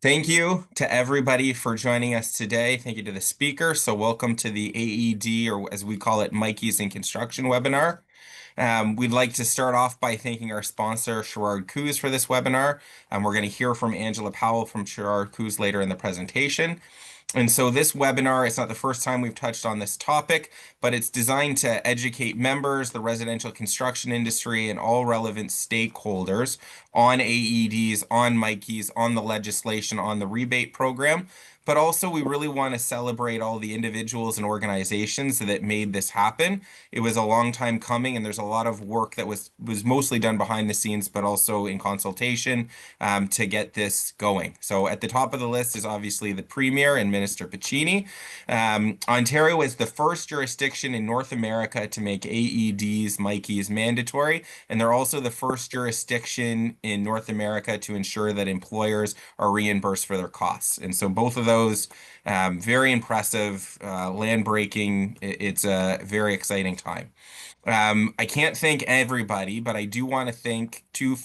Thank you to everybody for joining us today. Thank you to the speaker. So welcome to the AED, or as we call it, Mikeys in Construction webinar. We'd like to start off by thanking our sponsor, Sherrard Coos, for this webinar. We're going to hear from Angela Powell from Sherrard Coos later in the presentation. And so this webinar, it's not the first time we've touched on this topic, but it's designed to educate members, the residential construction industry, and all relevant stakeholders on AEDs, on Mikeys, on the legislation, on the rebate program. But also, we really want to celebrate all the individuals and organizations that made this happen. It was a long time coming, and there's a lot of work that was mostly done behind the scenes, but also in consultation to get this going. So at the top of the list is obviously the Premier and Minister Piccini. Ontario is the first jurisdiction in North America to make AEDs, Mikeys mandatory, and they're also the first jurisdiction in North America to ensure that employers are reimbursed for their costs. And so both of those, very impressive, land breaking. It's a very exciting time. I can't thank everybody, but I do want to thank two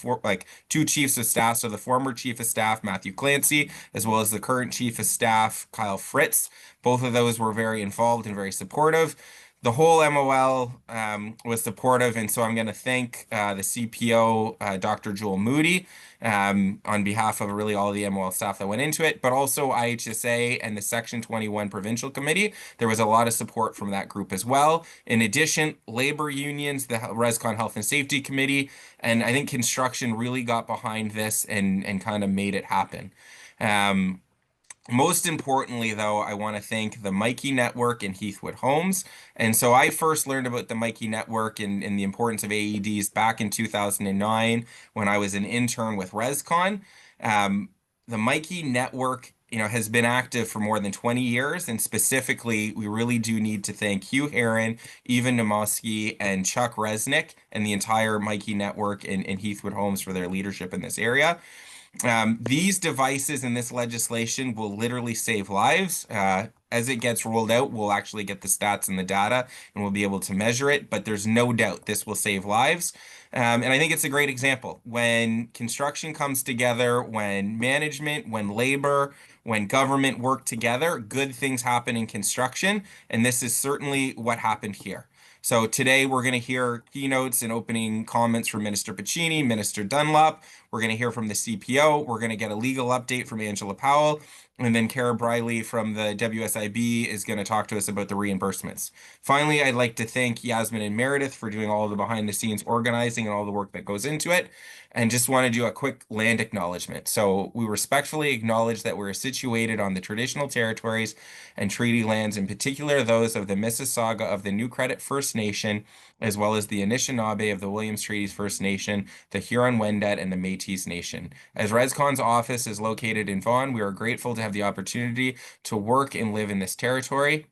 chiefs of staff. So the former chief of staff, Matthew Clancy, as well as the current chief of staff, Kyle Fritz. Both of those were very involved and very supportive. The whole MOL was supportive, and so I'm going to thank the CPO, Dr. Joel Moody, on behalf of really all the MOL staff that went into it, but also IHSA and the Section 21 Provincial Committee. There was a lot of support from that group as well. In addition, labor unions, the RESCON Health and Safety Committee, and I think construction really got behind this and kind of made it happen. Most importantly, though, I want to thank the Mikey Network and Heathwood Homes. And so I first learned about the Mikey Network and the importance of AEDs back in 2009 when I was an intern with RESCON. The Mikey Network, has been active for more than 20 years. And specifically, we really do need to thank Hugh Heron, Ivan Namoski, and Chuck Resnick and the entire Mikey Network and Heathwood Homes for their leadership in this area. These devices in this legislation will literally save lives. As it gets rolled out, we'll actually get the stats and the data and we'll be able to measure it, but there's no doubt this will save lives. And I think it's a great example. When construction comes together, when management, when labor, when government work together, good things happen in construction. And this is certainly what happened here. So today we're going to hear keynotes and opening comments from Minister Piccini, Minister Dunlop. We're going to hear from the CPO. We're going to get a legal update from Angela Powell. And then Kara Briley from the WSIB is going to talk to us about the reimbursements. Finally, I'd like to thank Yasmin and Meredith for doing all of the behind the scenes organizing and all the work that goes into it. And just want to do a quick land acknowledgement. So we respectfully acknowledge that we're situated on the traditional territories and treaty lands, in particular those of the Mississauga of the New Credit First Nation, as well as the Anishinaabe of the Williams Treaties First Nation, the Huron-Wendat, and the Métis Nation. As RESCON's office is located in Vaughan, we are grateful to have the opportunity to work and live in this territory.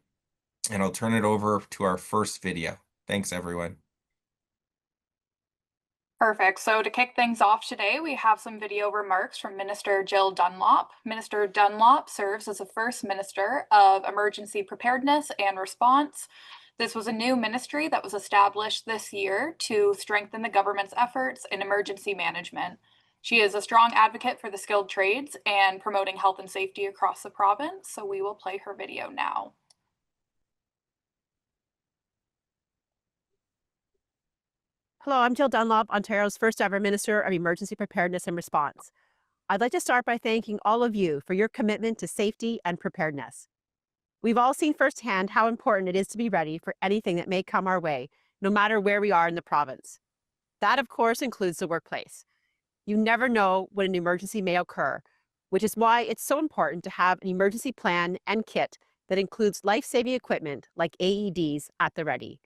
And I'll turn it over to our first video. Thanks, everyone. Perfect. So to kick things off today, we have some video remarks from Minister Jill Dunlop. Minister Dunlop serves as the first Minister of Emergency Preparedness and Response. This was a new ministry that was established this year to strengthen the government's efforts in emergency management. She is a strong advocate for the skilled trades and promoting health and safety across the province. So we will play her video now. Hello, I'm Jill Dunlop, Ontario's first ever Minister of Emergency Preparedness and Response. I'd like to start by thanking all of you for your commitment to safety and preparedness. We've all seen firsthand how important it is to be ready for anything that may come our way, no matter where we are in the province. That, of course, includes the workplace. You never know when an emergency may occur, which is why it's so important to have an emergency plan and kit that includes life-saving equipment like AEDs at the ready.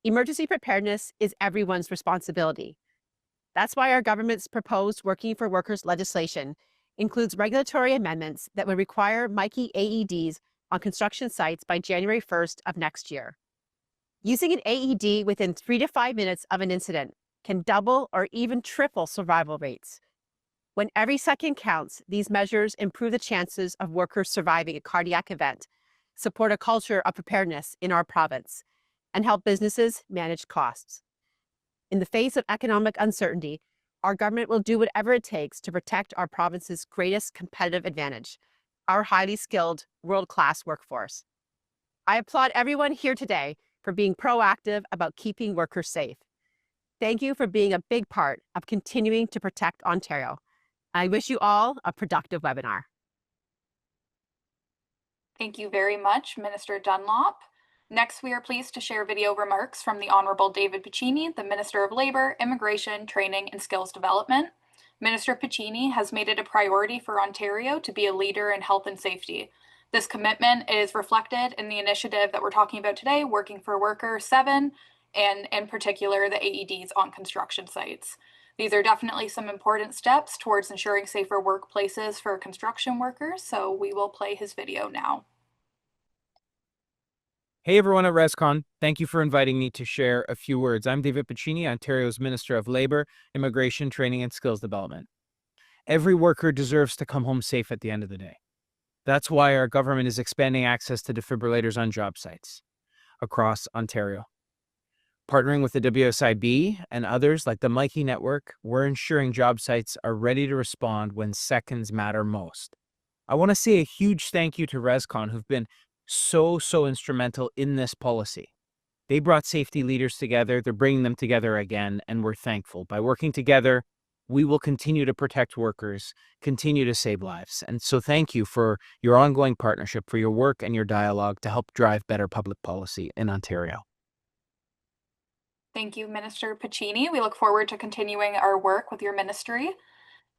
Emergency preparedness is everyone's responsibility. That's why our government's proposed Working for Workers legislation includes regulatory amendments that would require Mikey AEDs on construction sites by January 1st of next year. Using an AED within 3 to 5 minutes of an incident can double or even triple survival rates. When every second counts, these measures improve the chances of workers surviving a cardiac event, support a culture of preparedness in our province, and help businesses manage costs. In the face of economic uncertainty, Our government will do whatever it takes to protect our province's greatest competitive advantage, our highly skilled, world-class workforce. I applaud everyone here today for being proactive about keeping workers safe. Thank you for being a big part of continuing to protect Ontario. I wish you all a productive webinar. Thank you very much, Minister Dunlop. Next, we are pleased to share video remarks from the Honourable David Piccini, the Minister of Labour, Immigration, Training and Skills Development. Minister Piccini has made it a priority for Ontario to be a leader in health and safety. This commitment is reflected in the initiative that we're talking about today, Working for Worker 7, and in particular, the AEDs on construction sites. These are definitely some important steps towards ensuring safer workplaces for construction workers, so we will play his video now. Hey everyone at RESCON, thank you for inviting me to share a few words. I'm David Piccini, Ontario's Minister of Labour, Immigration, Training and Skills Development. Every worker deserves to come home safe at the end of the day. That's why our government is expanding access to defibrillators on job sites across Ontario. Partnering with the WSIB and others like the Mikey network, we're ensuring job sites are ready to respond when seconds matter most. I want to say a huge thank you to RESCON, who've been so instrumental in this policy. They brought safety leaders together, they're bringing them together again, and we're thankful. By working together, we will continue to protect workers, continue to save lives. And so thank you for your ongoing partnership, for your work and your dialogue to help drive better public policy in Ontario. Thank you, Minister Piccini. We look forward to continuing our work with your ministry.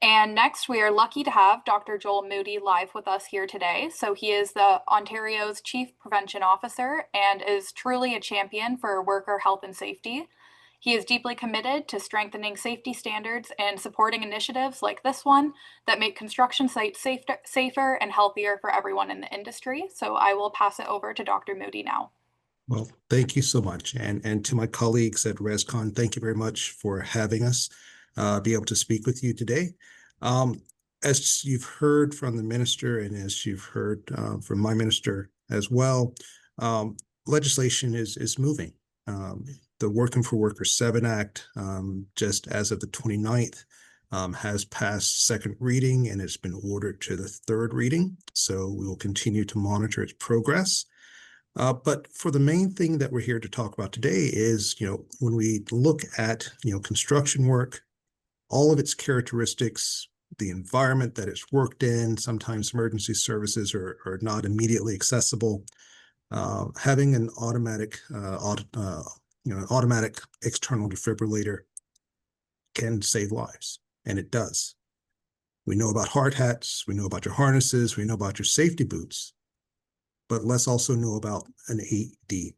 And next, we are lucky to have Dr. Joel Moody live with us here today. So he is the Ontario's Chief Prevention Officer and is truly a champion for worker health and safety. He is deeply committed to strengthening safety standards and supporting initiatives like this one that make construction sites safer and healthier for everyone in the industry. So I will pass it over to Dr. Moody now. Well, thank you so much. And to my colleagues at RESCON, thank you very much for having us be able to speak with you today. As you've heard from the minister and as you've heard from my minister as well, legislation is moving. The Working for Worker 7 Act, just as of the 29th, has passed second reading and it's been ordered to the third reading. So we will continue to monitor its progress. But for the main thing that we're here to talk about today is, when we look at, construction work, all of its characteristics, the environment that it's worked in, sometimes emergency services are not immediately accessible. Having an automatic external defibrillator can save lives, and it does. We know about hard hats, we know about your harnesses, we know about your safety boots, but let's also know about an AED.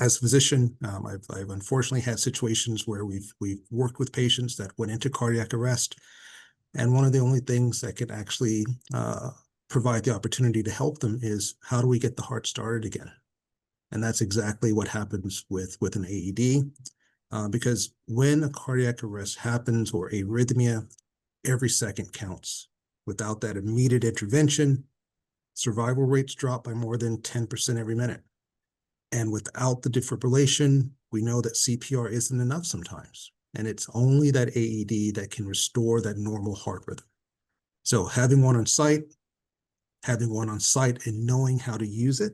As a physician, I've unfortunately had situations where we've worked with patients that went into cardiac arrest, and one of the only things that can actually provide the opportunity to help them is, how do we get the heart started again? And that's exactly what happens with an AED, because when a cardiac arrest happens or arrhythmia, every second counts. Without that immediate intervention, survival rates drop by more than 10% every minute. And without the defibrillation, we know that CPR isn't enough sometimes. And it's only that AED that can restore that normal heart rhythm. So having one on site and knowing how to use it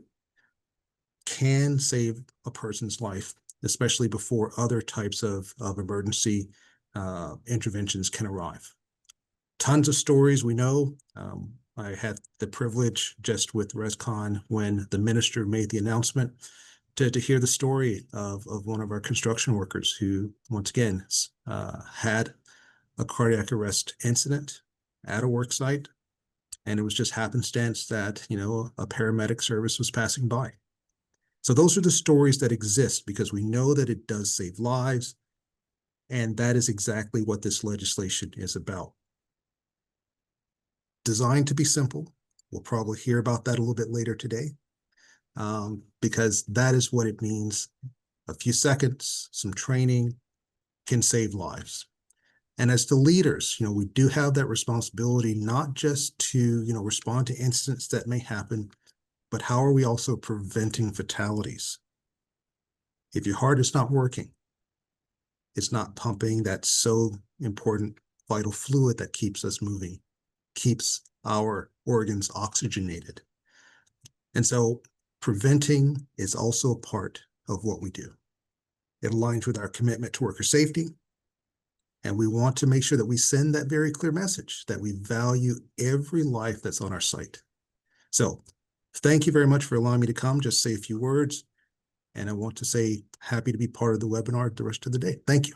can save a person's life, especially before other types of emergency interventions can arrive. Tons of stories we know. I had the privilege just with RESCON when the minister made the announcement to hear the story of one of our construction workers who, once again, had a cardiac arrest incident at a work site. And it was just happenstance that, a paramedic service was passing by. So those are the stories that exist because we know that it does save lives. And that is exactly what this legislation is about. Designed to be simple. We'll probably hear about that a little bit later today, because that is what it means. A few seconds, some training can save lives. And as the leaders, we do have that responsibility, not just to, respond to incidents that may happen, but how are we also preventing fatalities? If your heart is not working, is not pumping that so important vital fluid that keeps us moving, keeps our organs oxygenated. And so preventing is also a part of what we do. It aligns with our commitment to worker safety. And we want to make sure that we send that very clear message that we value every life that's on our site. So thank you very much for allowing me to come, just say a few words. And I want to say happy to be part of the webinar the rest of the day. Thank you.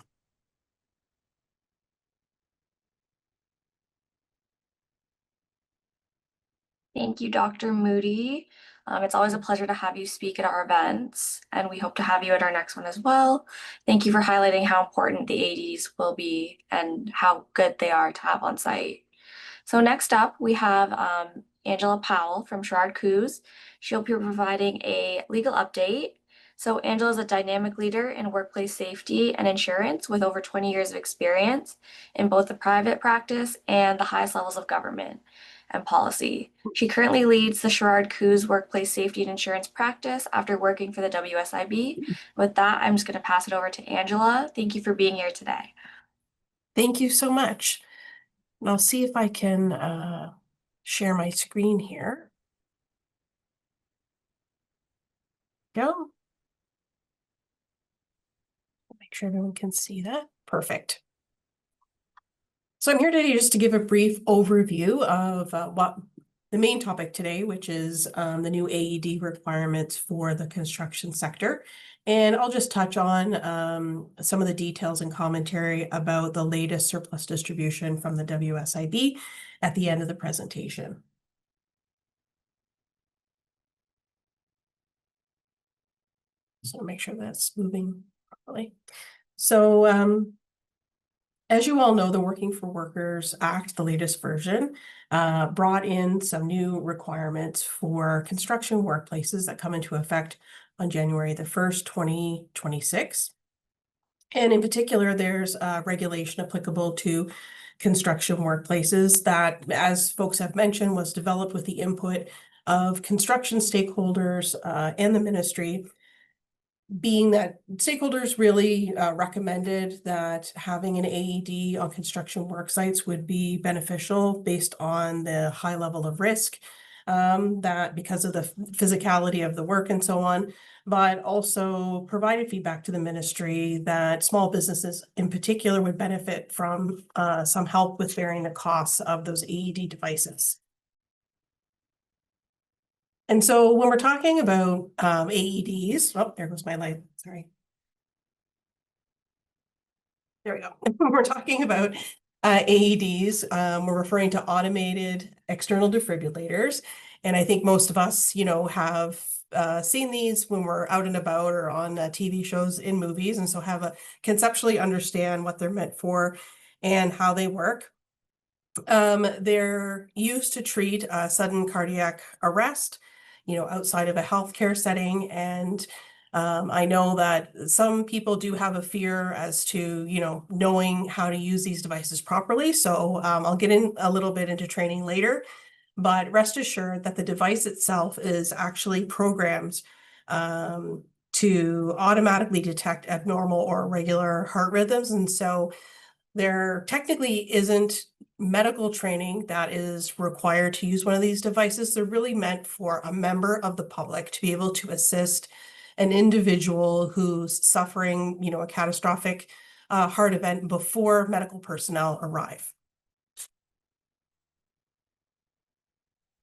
Thank you, Dr. Moody. It's always a pleasure to have you speak at our events, and we hope to have you at our next one as well. Thank you for highlighting how important the AEDs will be and how good they are to have on site. So next up, we have Angela Powell from Sherrard Coos. She'll be providing a legal update. So Angela is a dynamic leader in workplace safety and insurance with over 20 years of experience in both the private practice and the highest levels of government and policy. She currently leads the Sherrard Coos workplace safety and insurance practice after working for the WSIB. With that, I'm just going to pass it over to Angela. Thank you for being here today. Thank you so much. And I'll see if I can share my screen here. Go. Make sure everyone can see that. Perfect. So I'm here today just to give a brief overview of what the main topic today, which is the new AED requirements for the construction sector. And I'll just touch on some of the details and commentary about the latest surplus distribution from the WSIB at the end of the presentation. So make sure that's moving properly. So as you all know, the Working for Workers Act, the latest version, brought in some new requirements for construction workplaces that come into effect on January the 1st, 2026. And in particular, there's regulation applicable to construction workplaces that, as folks have mentioned, was developed with the input of construction stakeholders and the ministry, being that stakeholders really recommended that having an AED on construction work sites would be beneficial based on the high level of risk that because of the physicality of the work and so on, but also provided feedback to the ministry that small businesses in particular would benefit from some help with bearing the costs of those AED devices. And so when we're talking about AEDs, oh, there goes my light, sorry. There we go. When we're talking about AEDs, we're referring to automated external defibrillators. And I think most of us, have seen these when we're out and about or on TV shows in movies, and so have a conceptually understand what they're meant for and how they work. They're used to treat sudden cardiac arrest, outside of a healthcare setting. And I know that some people do have a fear as to, knowing how to use these devices properly. So I'll get in a little bit into training later, but rest assured that the device itself is actually programmed to automatically detect abnormal or irregular heart rhythms. And so there technically isn't medical training that is required to use one of these devices. They're really meant for a member of the public to be able to assist an individual who's suffering, a catastrophic heart event before medical personnel arrive.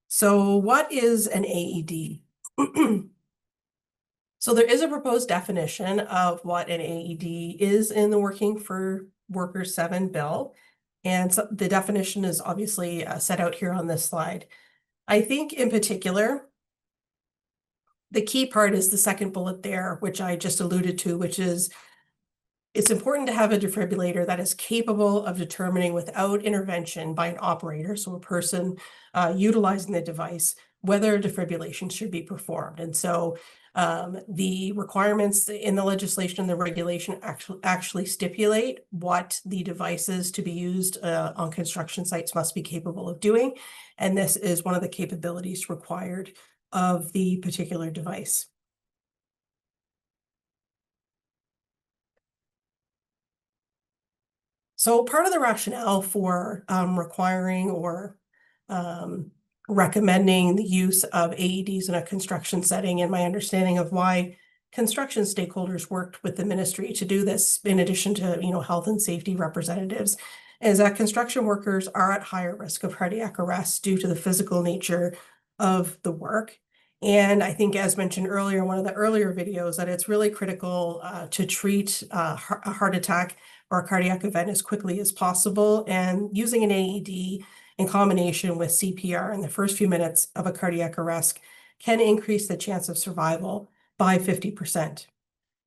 So what is an AED? So there is a proposed definition of what an AED is in the Working for Workers 7 bill. And so the definition is obviously set out here on this slide. I think in particular, the key part is the second bullet there, which I just alluded to, which is it's important to have a defibrillator that is capable of determining without intervention by an operator, so a person utilizing the device, whether a defibrillation should be performed. And so the requirements in the legislation and the regulation actually stipulate what the devices to be used on construction sites must be capable of doing. And this is one of the capabilities required of the particular device. So part of the rationale for requiring or recommending the use of AEDs in a construction setting, and my understanding of why construction stakeholders worked with the ministry to do this, in addition to, health and safety representatives, is that construction workers are at higher risk of cardiac arrest due to the physical nature of the work. And I think, as mentioned earlier in one of the earlier videos, that it's really critical to treat a heart attack or a cardiac event as quickly as possible. And using an AED in combination with CPR in the first few minutes of a cardiac arrest can increase the chance of survival by 50%.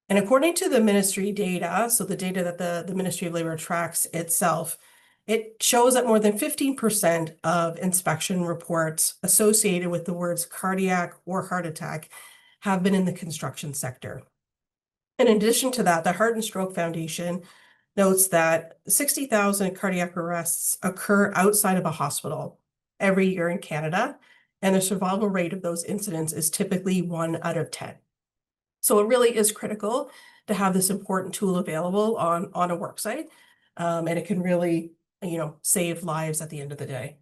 And according to the ministry data, so the data that the Ministry of Labor tracks itself, it shows that more than 15% of inspection reports associated with the words cardiac or heart attack have been in the construction sector. In addition to that, the Heart and Stroke Foundation notes that 60,000 cardiac arrests occur outside of a hospital every year in Canada, and the survival rate of those incidents is typically 1 out of 10. So it really is critical to have this important tool available on a work site, and it can really, save lives at the end of the day.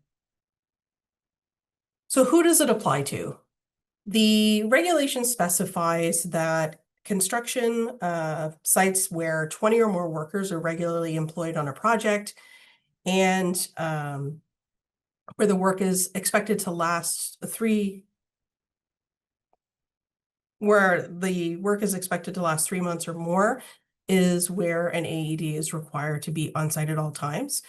So who does it apply to? The regulation specifies that construction sites where 20 or more workers are regularly employed on a project, and where the work is expected to last 3 months or more, is where an AED is required to be on site at all times.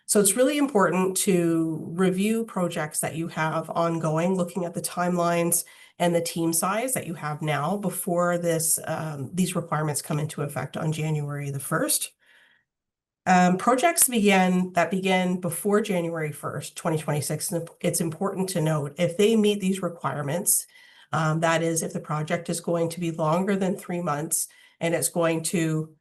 So it's really important to review projects that you have ongoing, looking at the timelines and the team size that you have now before these requirements come into effect on January the 1st. Projects that begin before January 1st, 2026, it's important to note, if they meet these requirements, that is, if the project is going to be longer than 3 months and it's going to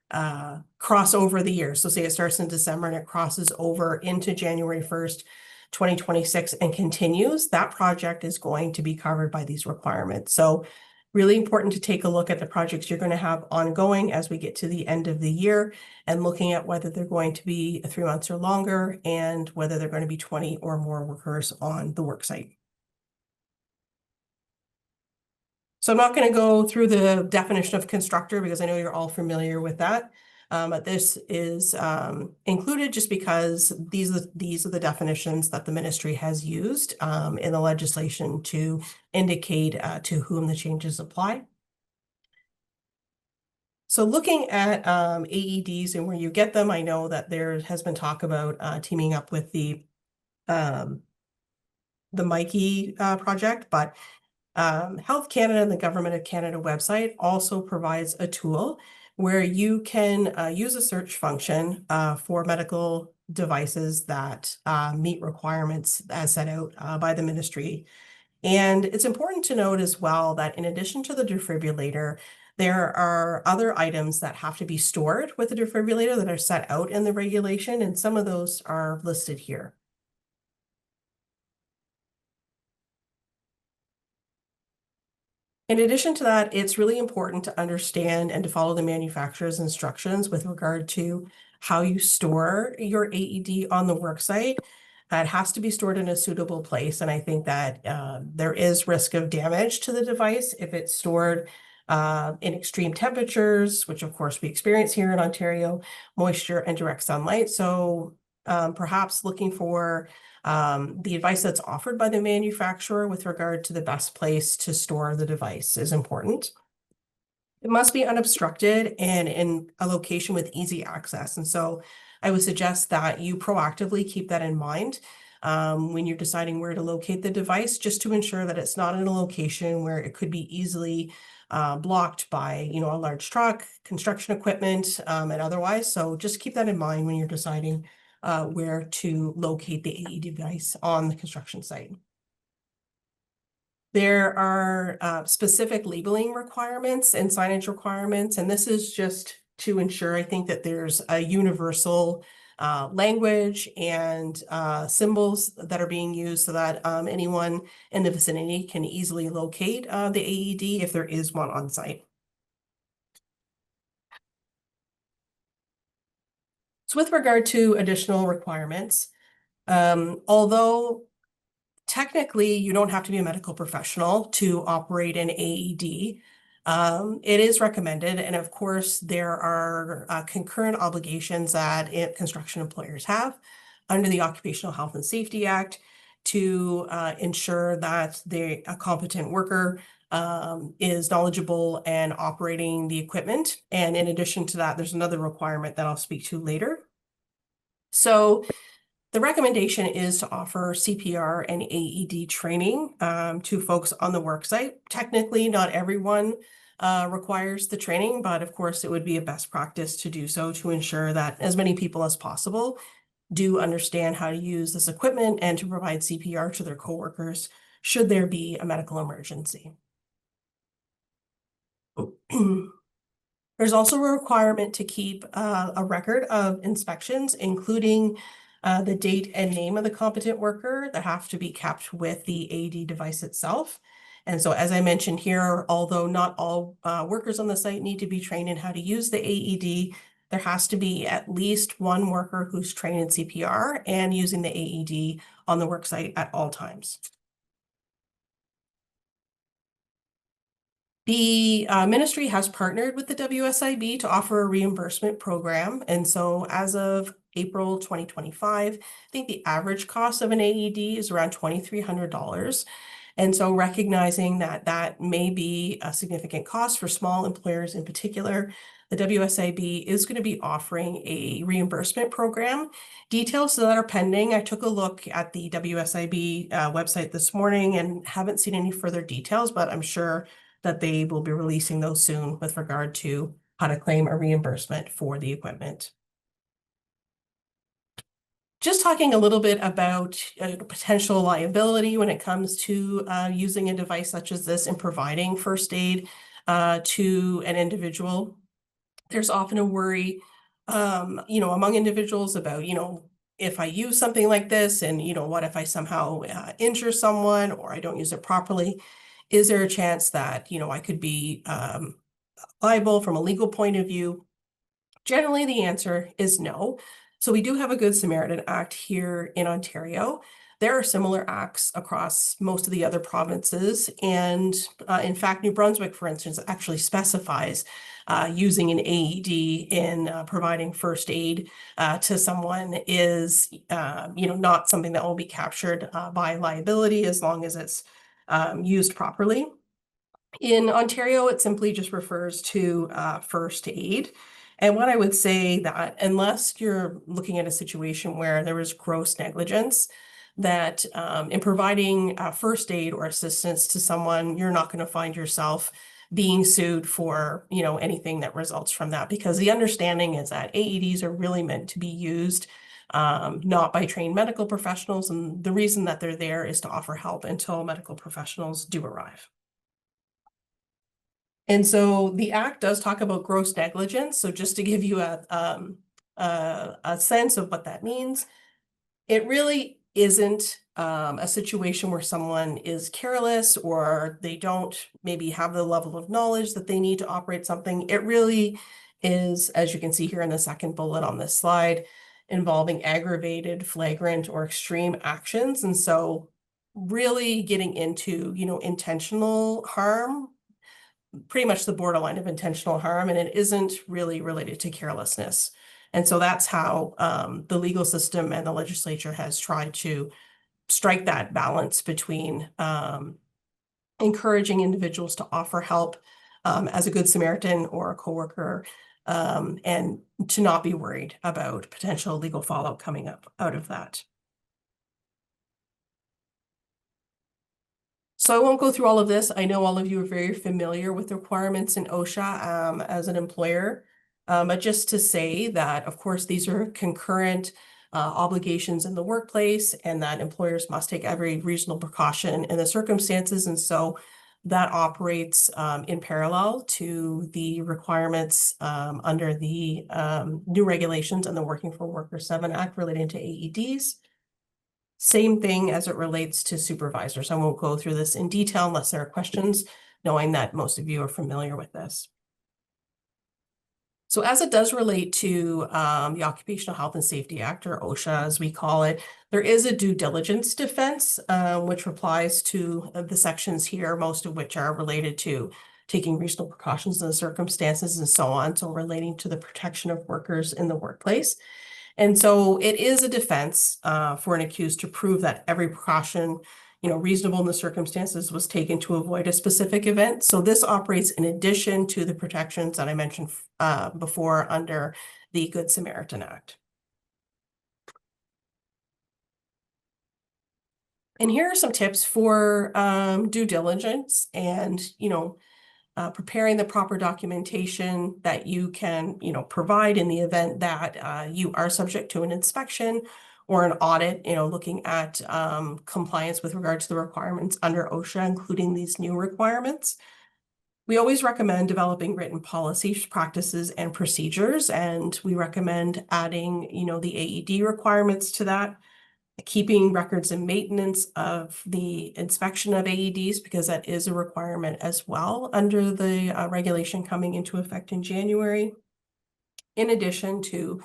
cross over the year. So say it starts in December and it crosses over into January 1st, 2026 and continues, that project is going to be covered by these requirements. So really important to take a look at the projects you're going to have ongoing as we get to the end of the year, and looking at whether they're going to be 3 months or longer, and whether they're going to be 20 or more workers on the work site. So I'm not going to go through the definition of constructor because I know you're all familiar with that. But this is included just because these are the definitions that the ministry has used in the legislation to indicate to whom the changes apply. So looking at AEDs and where you get them, I know that there has been talk about teaming up with the Mikey project, but Health Canada and the Government of Canada website also provides a tool where you can use a search function for medical devices that meet requirements as set out by the ministry. And it's important to note as well that in addition to the defibrillator, there are other items that have to be stored with the defibrillator that are set out in the regulation, and some of those are listed here. In addition to that, it's really important to understand and to follow the manufacturer's instructions with regard to how you store your AED on the work site. It has to be stored in a suitable place, and I think that there is risk of damage to the device if it's stored in extreme temperatures, which of course we experience here in Ontario, moisture and direct sunlight. So perhaps looking for the advice that's offered by the manufacturer with regard to the best place to store the device is important. It must be unobstructed and in a location with easy access. And so I would suggest that you proactively keep that in mind when you're deciding where to locate the device, just to ensure that it's not in a location where it could be easily blocked by, a large truck, construction equipment, and otherwise. So just keep that in mind when you're deciding where to locate the AED device on the construction site. There are specific labeling requirements and signage requirements, and this is just to ensure, I think, that there's a universal language and symbols that are being used so that anyone in the vicinity can easily locate the AED if there is one on site. So with regard to additional requirements, although technically you don't have to be a medical professional to operate an AED, it is recommended. And of course, there are concurrent obligations that construction employers have under the Occupational Health and Safety Act to ensure that a competent worker is knowledgeable and operating the equipment. And in addition to that, there's another requirement that I'll speak to later. So the recommendation is to offer CPR and AED training to folks on the worksite. Technically, not everyone requires the training, but of course, it would be a best practice to do so to ensure that as many people as possible do understand how to use this equipment and to provide CPR to their coworkers should there be a medical emergency. There's also a requirement to keep a record of inspections, including the date and name of the competent worker that have to be kept with the AED device itself. And so, as I mentioned here, although not all workers on the site need to be trained in how to use the AED, there has to be at least one worker who's trained in CPR and using the AED on the worksite at all times. The ministry has partnered with the WSIB to offer a reimbursement program. And so as of April 2025, I think the average cost of an AED is around $2,300. And so recognizing that that may be a significant cost for small employers in particular, the WSIB is going to be offering a reimbursement program. Details that are pending. I took a look at the WSIB website this morning and haven't seen any further details, but I'm sure that they will be releasing those soon with regard to how to claim a reimbursement for the equipment. Just talking a little bit about potential liability when it comes to using a device such as this and providing first aid to an individual. There's often a worry, among individuals about, if I use something like this and, what if I somehow injure someone or I don't use it properly? Is there a chance that, I could be liable from a legal point of view? Generally, the answer is no. So we do have a Good Samaritan Act here in Ontario. There are similar acts across most of the other provinces. And in fact, New Brunswick, for instance, actually specifies using an AED in providing first aid to someone is, not something that will be captured by liability as long as it's used properly. In Ontario, it simply just refers to first aid. And what I would say that unless you're looking at a situation where there is gross negligence, that in providing first aid or assistance to someone, you're not going to find yourself being sued for, anything that results from that, because the understanding is that AEDs are really meant to be used not by trained medical professionals. And the reason that they're there is to offer help until medical professionals do arrive. And so the Act does talk about gross negligence. So just to give you a sense of what that means, it really isn't a situation where someone is careless or they don't maybe have the level of knowledge that they need to operate something. It really is, as you can see here in the second bullet on this slide, involving aggravated, flagrant, or extreme actions. And so really getting into, intentional harm, pretty much the borderline of intentional harm, and it isn't really related to carelessness. And so that's how the legal system and the legislature has tried to strike that balance between encouraging individuals to offer help as a Good Samaritan or a coworker, and to not be worried about potential legal fallout coming up out of that. So I won't go through all of this. I know all of you are very familiar with the requirements in OSHA as an employer, but just to say that, of course, these are concurrent obligations in the workplace and that employers must take every reasonable precaution in the circumstances. And so that operates in parallel to the requirements under the new regulations and the Working for Workers 7 Act relating to AEDs. Same thing as it relates to supervisors. I won't go through this in detail unless there are questions, knowing that most of you are familiar with this. So as it does relate to the Occupational Health and Safety Act, or OSHA as we call it, there is a due diligence defense, which applies to the sections here, most of which are related to taking reasonable precautions in the circumstances and so on, so relating to the protection of workers in the workplace. And so it is a defense for an accused to prove that every precaution, reasonable in the circumstances, was taken to avoid a specific event. So this operates in addition to the protections that I mentioned before under the Good Samaritan Act. And here are some tips for due diligence and, preparing the proper documentation that you can, provide in the event that you are subject to an inspection or an audit, looking at compliance with regard to the requirements under OSHA, including these new requirements. We always recommend developing written policies, practices, and procedures, and we recommend adding, the AED requirements to that, keeping records and maintenance of the inspection of AEDs, because that is a requirement as well under the regulation coming into effect in January. In addition to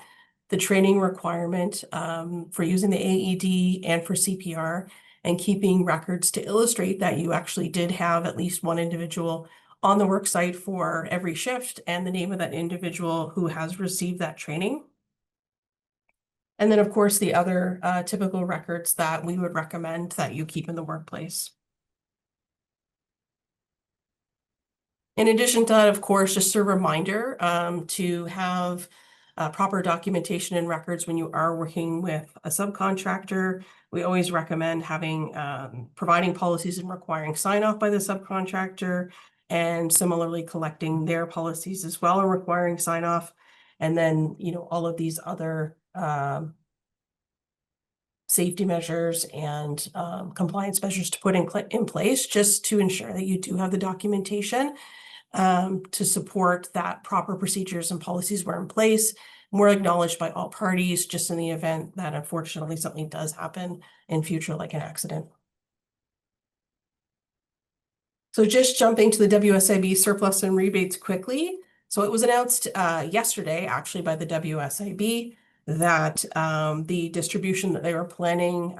the training requirement for using the AED and for CPR, and keeping records to illustrate that you actually did have at least one individual on the work site for every shift and the name of that individual who has received that training. And then, of course, the other typical records that we would recommend that you keep in the workplace. In addition to that, of course, just a reminder to have proper documentation and records when you are working with a subcontractor. We always recommend having providing policies and requiring sign off by the subcontractor, and similarly collecting their policies as well and requiring sign off. And then, all of these other safety measures and compliance measures to put in place, just to ensure that you do have the documentation to support that proper procedures and policies were in place, were acknowledged by all parties, just in the event that unfortunately something does happen in future, like an accident. So just jumping to the WSIB surplus and rebates quickly. So it was announced yesterday, actually, by the WSIB that the distribution that they were planning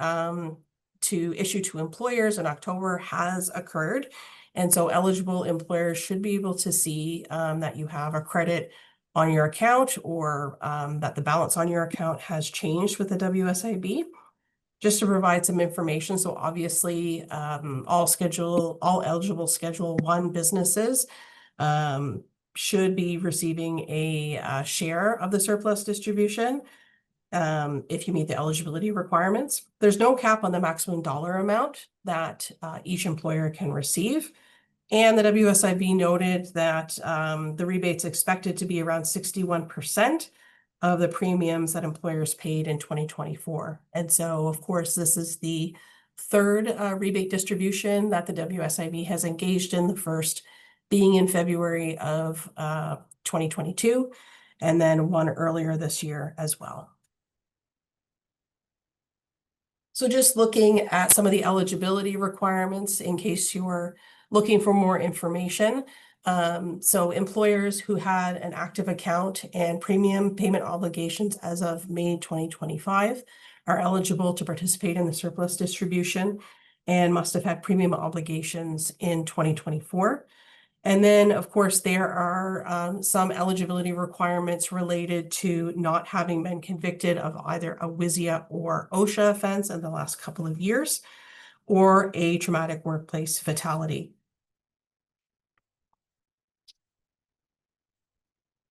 to issue to employers in October has occurred. And so eligible employers should be able to see that you have a credit on your account, or that the balance on your account has changed with the WSIB. Just to provide some information, so obviously all eligible Schedule 1 businesses should be receiving a share of the surplus distribution if you meet the eligibility requirements. There's no cap on the maximum dollar amount that each employer can receive. And the WSIB noted that the rebate's expected to be around 61% of the premiums that employers paid in 2024. And so, of course, this is the third rebate distribution that the WSIB has engaged in, the first being in February of 2022, and then one earlier this year as well. So just looking at some of the eligibility requirements in case you're looking for more information. So employers who had an active account and premium payment obligations as of May 2025 are eligible to participate in the surplus distribution and must have had premium obligations in 2024. And then, of course, there are some eligibility requirements related to not having been convicted of either a WSIB or OSHA offense in the last couple of years, or a traumatic workplace fatality.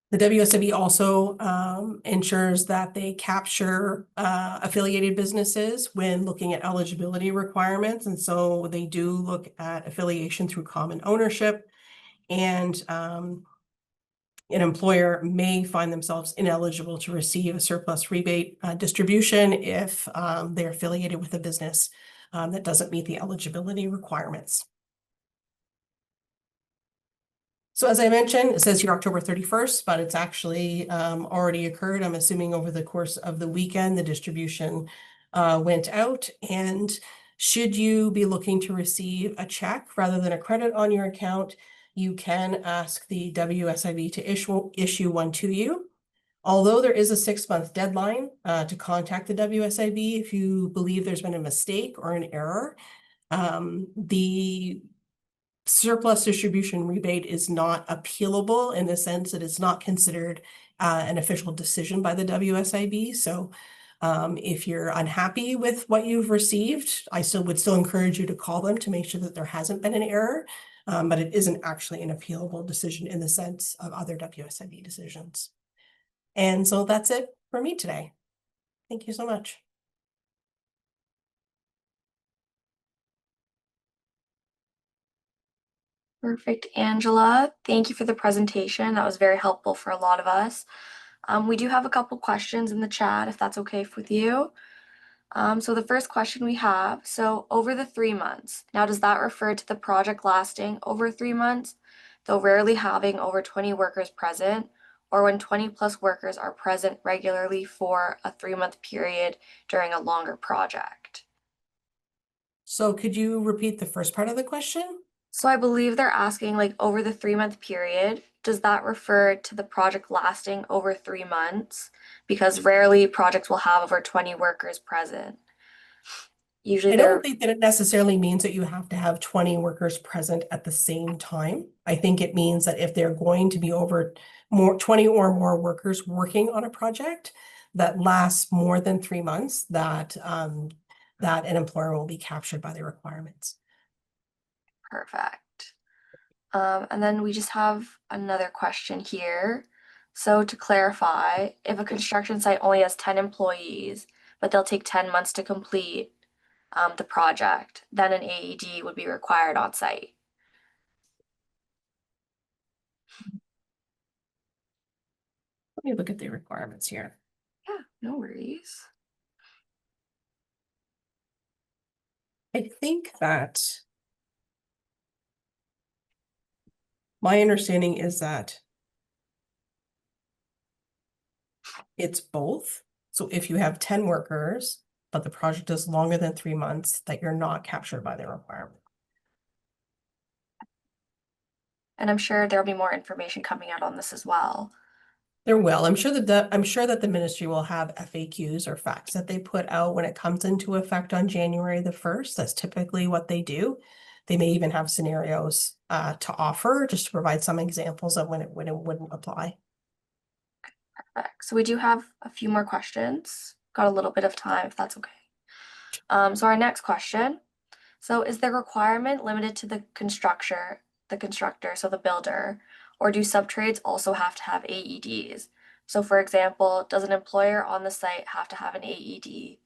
The WSIB also ensures that they capture affiliated businesses when looking at eligibility requirements. And so they do look at affiliation through common ownership, and an employer may find themselves ineligible to receive a surplus rebate distribution if they're affiliated with a business that doesn't meet the eligibility requirements. So as I mentioned, it says here October 31st, but it's actually already occurred. I'm assuming over the course of the weekend, the distribution went out. And should you be looking to receive a check rather than a credit on your account, you can ask the WSIB to issue one to you. Although there is a 6-month deadline to contact the WSIB if you believe there's been a mistake or an error, the surplus distribution rebate is not appealable in the sense that it's not considered an official decision by the WSIB. So if you're unhappy with what you've received, I would still encourage you to call them to make sure that there hasn't been an error, but it isn't actually an appealable decision in the sense of other WSIB decisions. And so that's it for me today. Thank you so much. Perfect, Angela. Thank you for the presentation. That was very helpful for a lot of us. We do have a couple questions in the chat, if that's okay with you. So the first question we have, so over the 3 months, now does that refer to the project lasting over 3 months, though rarely having over 20 workers present, or when 20+ workers are present regularly for a 3-month period during a longer project? So could you repeat the first part of the question? So I believe they're asking, like, over the 3-month period, does that refer to the project lasting over 3 months? Because rarely projects will have over 20 workers present. Usually I they're don't think that it necessarily means that you have to have 20 workers present at the same time. I think it means that if they're going to be over 20 or more workers working on a project that lasts more than 3 months, that an employer will be captured by the requirements. perfect. And then we just have another question here. So to clarify, if a construction site only has 10 employees, but they'll take 10 months to complete the project, then an AED would be required on site. Let me look at the requirements here. Yeah, no worries. I think that my understanding is that it's both. So if you have 10 workers, but the project is longer than 3 months, that you're not captured by the requirement. And I'm sure there'll be more information coming out on this as well. There will. I'm sure that the ministry will have FAQs or facts that they put out when it comes into effect on January the 1st. That's typically what they do. They may even have scenarios to offer just to provide some examples of when it wouldn't apply. Perfect. So we do have a few more questions. Got a little bit of time, if that's okay. So our next question. So is the requirement limited to the constructor, so the builder, or do subtrades also have to have AEDs? So for example, does an employer on the site have to have an AED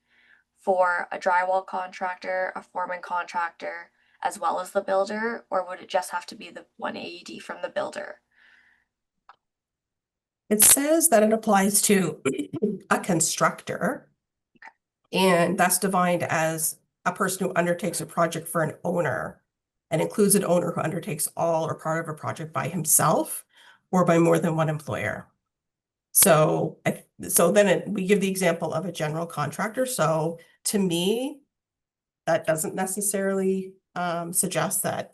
for a drywall contractor, a foreman contractor, as well as the builder, or would it just have to be the one AED from the builder? It says that it applies to a constructor, and that's defined as a person who undertakes a project for an owner and includes an owner who undertakes all or part of a project by himself or by more than one employer. So, we give the example of a general contractor. So to me, that doesn't necessarily suggest that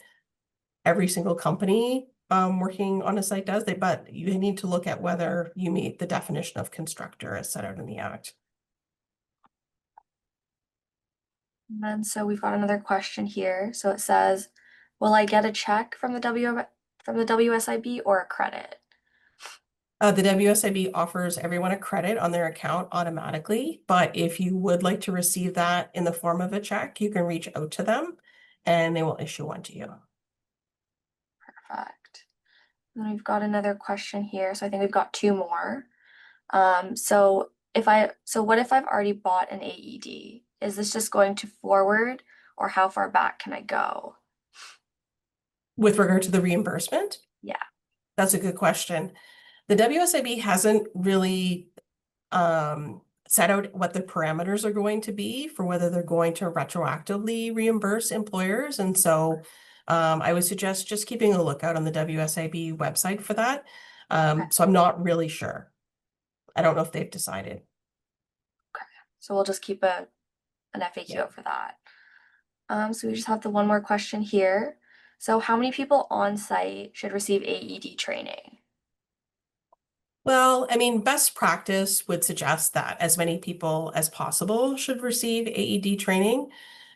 every single company working on a site does, but you need to look at whether you meet the definition of constructor as set out in the Act. And then so we've got another question here. So it says, will I get a check from the WSIB or a credit? The WSIB offers everyone a credit on their account automatically, but if you would like to receive that in the form of a check, you can reach out to them and they will issue one to you. Perfect. And then we've got another question here. So I think we've got 2 more. So what if I've already bought an AED? Is this just going to forward, or how far back can I go? With regard to the reimbursement? Yeah. That's a good question. The WSIB hasn't really set out what the parameters are going to be for whether they're going to retroactively reimburse employers. And so I would suggest just keeping a lookout on the WSIB website for that. So I'm not really sure. I don't know if they've decided. Okay. So we'll just keep an FAQ out for that. So we just have the one more question here. So how many people on site should receive AED training? Well, I mean, best practice would suggest that as many people as possible should receive AED training.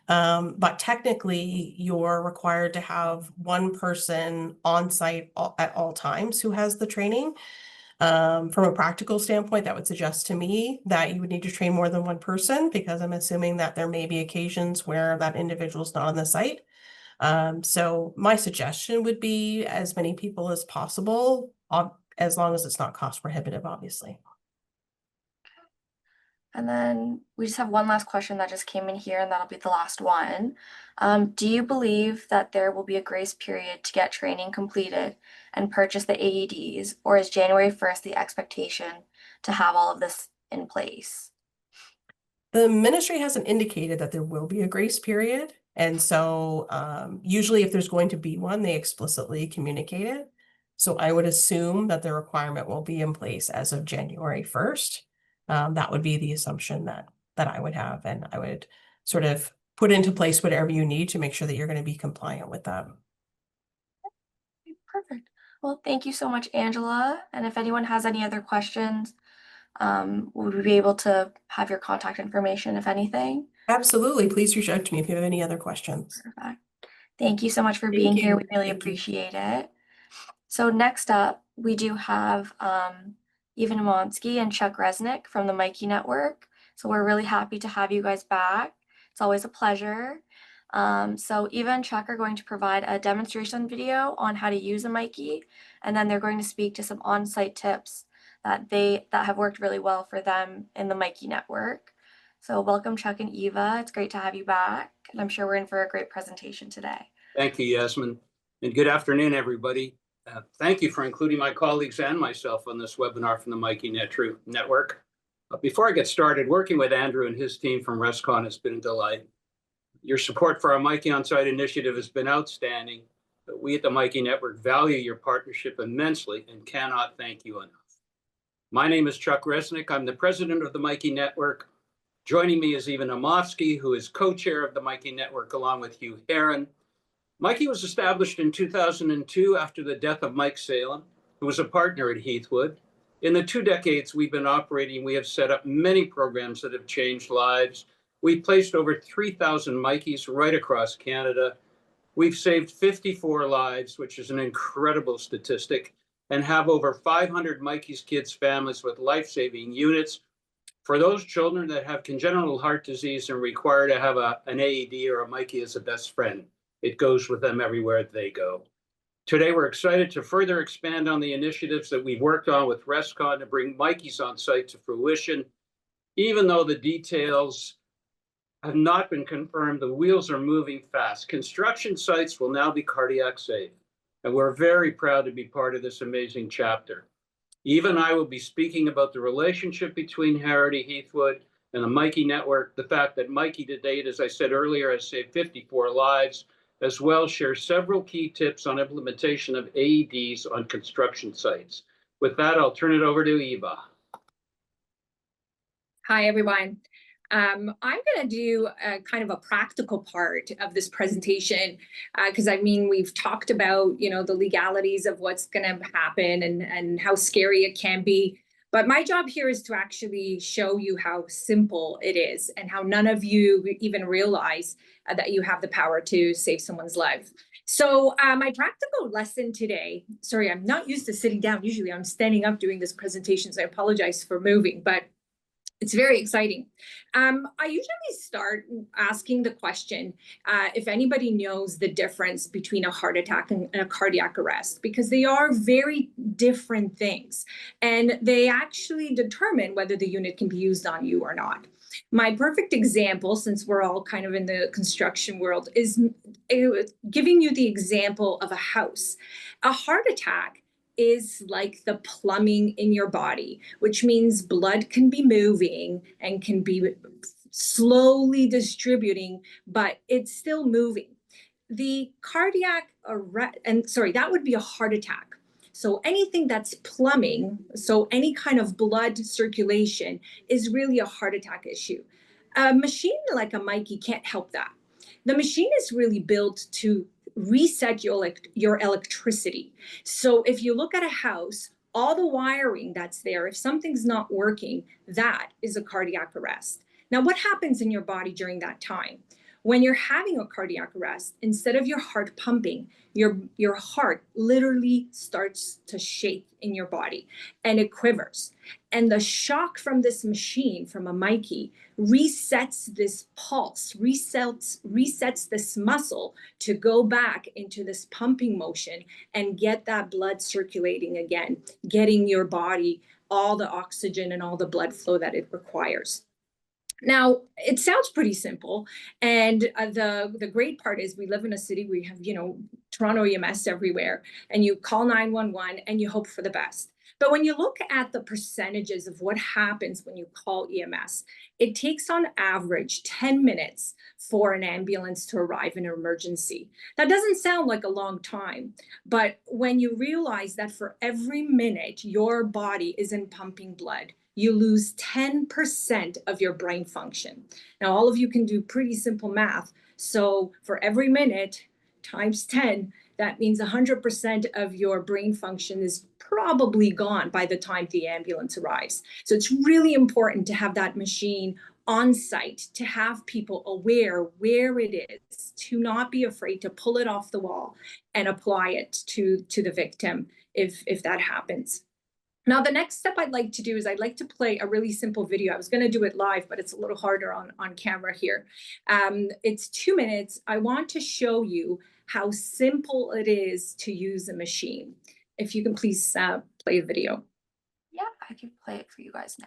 But technically, you're required to have one person on site at all times who has the training. From a practical standpoint, that would suggest to me that you would need to train more than one person, because I'm assuming that there may be occasions where that individual is not on the site. So my suggestion would be as many people as possible, as long as it's not cost prohibitive, obviously. And then we just have one last question that just came in here, and that'll be the last one. Do you believe that there will be a grace period to get training completed and purchase the AEDs, or is January 1st the expectation to have all of this in place? The ministry hasn't indicated that there will be a grace period. And so usually if there's going to be one, they explicitly communicate it. So I would assume that the requirement will be in place as of January 1st. That would be the assumption that I would have. And I would sort of put into place whatever you need to make sure that you're going to be compliant with that. Perfect. Well, thank you so much, Angela. And if anyone has any other questions, would we be able to have your contact information, if anything? Absolutely. Please reach out to me if you have any other questions. Perfect. Thank you so much for Thank being here. you. We really Thank you. appreciate it. So next up, we do have Ivan Monsky and Chuck Resnick from the Mikey Network. So we're really happy to have you guys back. It's always a pleasure. So Eva and Chuck are going to provide a demonstration video on how to use a Mikey, and then they're going to speak to some on-site tips that have worked really well for them in the Mikey Network. So welcome, Chuck and Eva. It's great to have you back, and I'm sure we're in for a great presentation today. Thank you, Yasmin, and good afternoon, everybody. Thank you for including my colleagues and myself on this webinar from the Mikey Network. Before I get started, working with Andrew and his team from RESCON has been a delight. Your support for our Mikey On-Site initiative has been outstanding. We at the Mikey Network value your partnership immensely and cannot thank you enough. My name is Chuck Resnick. I'm the president of the Mikey Network. Joining me is Ivan Amovsky, who is co-chair of the Mikey Network, along with Hugh Heron. Mikey was established in 2002 after the death of Mike Salem, who was a partner at Heathwood. In the 2 decades we've been operating, we have set up many programs that have changed lives. We've placed over 3,000 Mikeys right across Canada. We've saved 54 lives, which is an incredible statistic, and have over 500 Mikeys kids' families with life-saving units. For those children that have congenital heart disease and require to have an AED or a Mikey as a best friend, it goes with them everywhere they go. Today, we're excited to further expand on the initiatives that we've worked on with RESCON to bring Mikeys on site to fruition. Even though the details have not been confirmed, the wheels are moving fast. Construction sites will now be cardiac safe, and we're very proud to be part of this amazing chapter. Eva and I will be speaking about the relationship between Harrity Heathwood and the Mikey Network, the fact that Mikey to date, as I said earlier, has saved 54 lives, as well share several key tips on implementation of AEDs on construction sites. With that, I'll turn it over to Eva. Hi, everyone. I'm going to do kind of a practical part of this presentation because we've talked about, the legalities of what's going to happen and how scary it can be. But my job here is to actually show you how simple it is and how none of you even realize that you have the power to save someone's life. So my practical lesson today, sorry, I'm not used to sitting down. Usually I'm standing up doing this presentation, so I apologize for moving, but it's very exciting. I usually start asking the question if anybody knows the difference between a heart attack and a cardiac arrest, because they are very different things, and they actually determine whether the unit can be used on you or not. My perfect example, since we're all kind of in the construction world, is giving you the example of a house. A heart attack is like the plumbing in your body, which means blood can be moving and can be slowly distributing, but it's still moving. The cardiac arrest, that would be a heart attack. So anything that's plumbing, so any kind of blood circulation, is really a heart attack issue. A machine like a Mikey can't help that. The machine is really built to reset your electricity. So if you look at a house, all the wiring that's there, if something's not working, that is a cardiac arrest. Now, what happens in your body during that time? When you're having a cardiac arrest, instead of your heart pumping, your heart literally starts to shake in your body and it quivers. And the shock from this machine, from a Mikey, resets this pulse, resets this muscle to go back into this pumping motion and get that blood circulating again, getting your body all the oxygen and all the blood flow that it requires. Now, it sounds pretty simple. And the great part is we live in a city where you have, Toronto EMS everywhere, and you call 911 and you hope for the best. But when you look at the percentages of what happens when you call EMS, it takes on average 10 minutes for an ambulance to arrive in an emergency. That doesn't sound like a long time, but when you realize that for every minute your body isn't pumping blood, you lose 10% of your brain function. Now, all of you can do pretty simple math. So for every minute times 10, that means 100% of your brain function is probably gone by the time the ambulance arrives. So it's really important to have that machine on site, to have people aware where it is, to not be afraid to pull it off the wall and apply it to the victim if that happens. Now, the next step I'd like to do is I'd like to play a really simple video. I was going to do it live, but it's a little harder on camera here. It's 2 minutes. I want to show you how simple it is to use a machine. If you can please play the video. Yeah, I can play it for you guys now.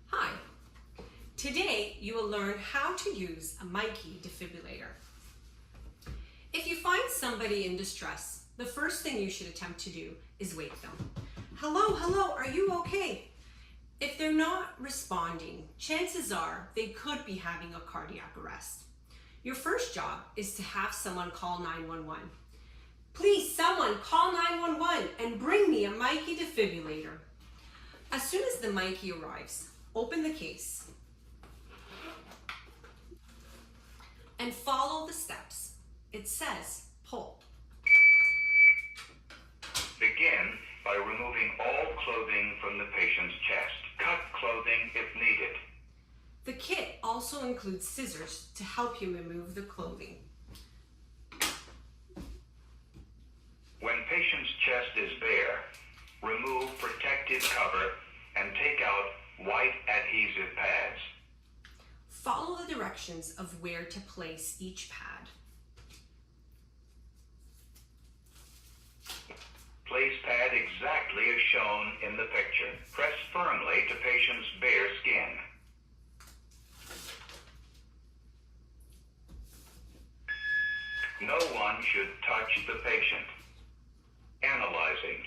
Hi. Today, you will learn how to use a Mikey defibrillator. If you find somebody in distress, the first thing you should attempt to do is wake them. Hello, hello, are you okay? If they're not responding, chances are they could be having a cardiac arrest. Your first job is to have someone call 911. Please, someone call 911 and bring me a Mikey defibrillator. As soon as the Mikey arrives, open the case and follow the steps. It says pull. Begin by removing all clothing from the patient's chest. Cut clothing if needed. The kit also includes scissors to help you remove the clothing. When patient's chest is bare, remove protective cover and take out white adhesive pads. Follow the directions of where to place each pad. Place pad exactly as shown in the picture. Press firmly to patient's bare skin. No one should touch the patient. Analyzing.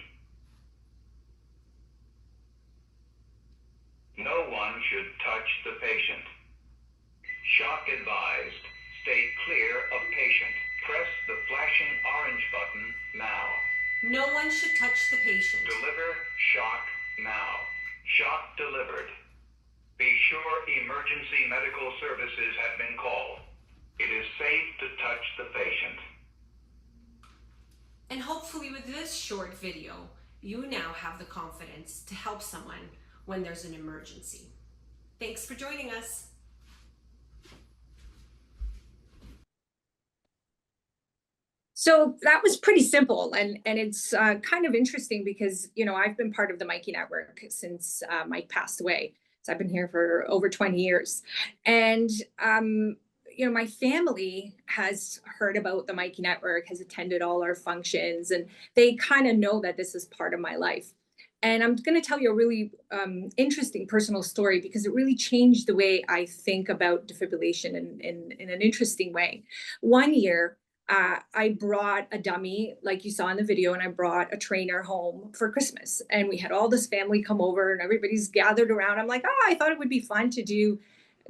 No one should touch the patient. Shock advised. Stay clear of patient. Press the flashing orange button now. No one should touch the patient. Deliver shock now. Shock delivered. Be sure emergency medical services have been called. It is safe to touch the patient. And hopefully with this short video, you now have the confidence to help someone when there's an emergency. Thanks for joining us. So that was pretty simple, and it's kind of interesting because, I've been part of the Mikey network since Mike passed away. So I've been here for over 20 years. And, my family has heard about the Mikey network, has attended all our functions, and they kind of know that this is part of my life. And I'm going to tell you a really interesting personal story because it really changed the way I think about defibrillation in an interesting way. One year, I brought a dummy, like you saw in the video, and I brought a trainer home for Christmas. And we had all this family come over and everybody's gathered around. I'm like, I thought it would be fun to do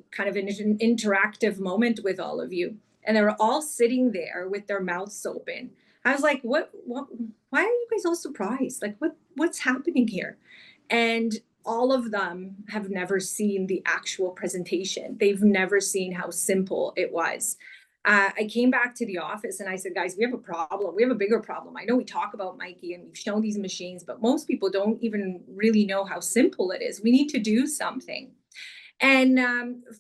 kind of an interactive moment with all of you. and they were all sitting there with their mouths open. I was like, what, why are you guys all surprised? Like, what's happening here? And all of them have never seen the actual presentation. They've never seen how simple it was. I came back to the office and I said, guys, we have a problem. We have a bigger problem. I know we talk about Mikey and we've shown these machines, but most people don't even really know how simple it is. We need to do something. And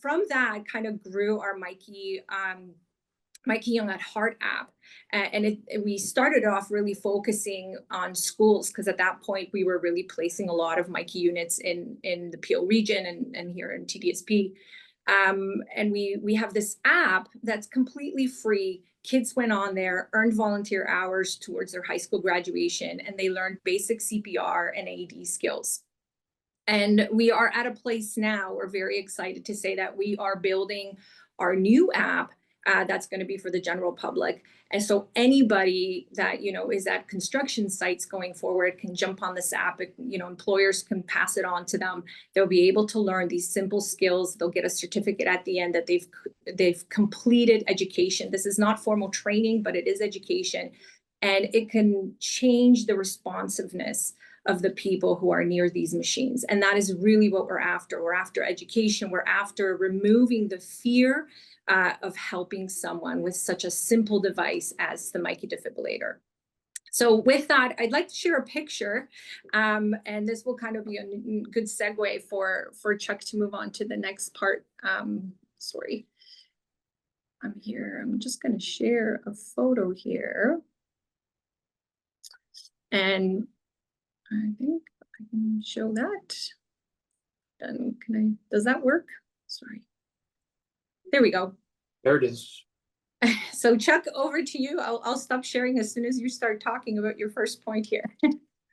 from that kind of grew our Mikey Young at Heart app. And we started off really focusing on schools, because at that point we were really placing a lot of Mikey units in the Peel region and here in TDSP. And we have this app that's completely free. Kids went on there, earned volunteer hours towards their high school graduation, and they learned basic CPR and AED skills. And we are at a place now, we're very excited to say that we are building our new app that's going to be for the general public. And so anybody that, is at construction sites going forward can jump on this app. Employers can pass it on to them. They'll be able to learn these simple skills. They'll get a certificate at the end that they've completed education. This is not formal training, but it is education. And it can change the responsiveness of the people who are near these machines. And that is really what we're after. We're after education. We're after removing the fear of helping someone with such a simple device as the Mikey defibrillator. So with that, I'd like to share a picture, and this will kind of be a good segue for Chuck to move on to the next part. Sorry, I'm here. I'm just going to share a photo here. And I think I can show that. Then does that work? Sorry. There we go. There it is. So Chuck, over to you. I'll stop sharing as soon as you start talking about your first point here.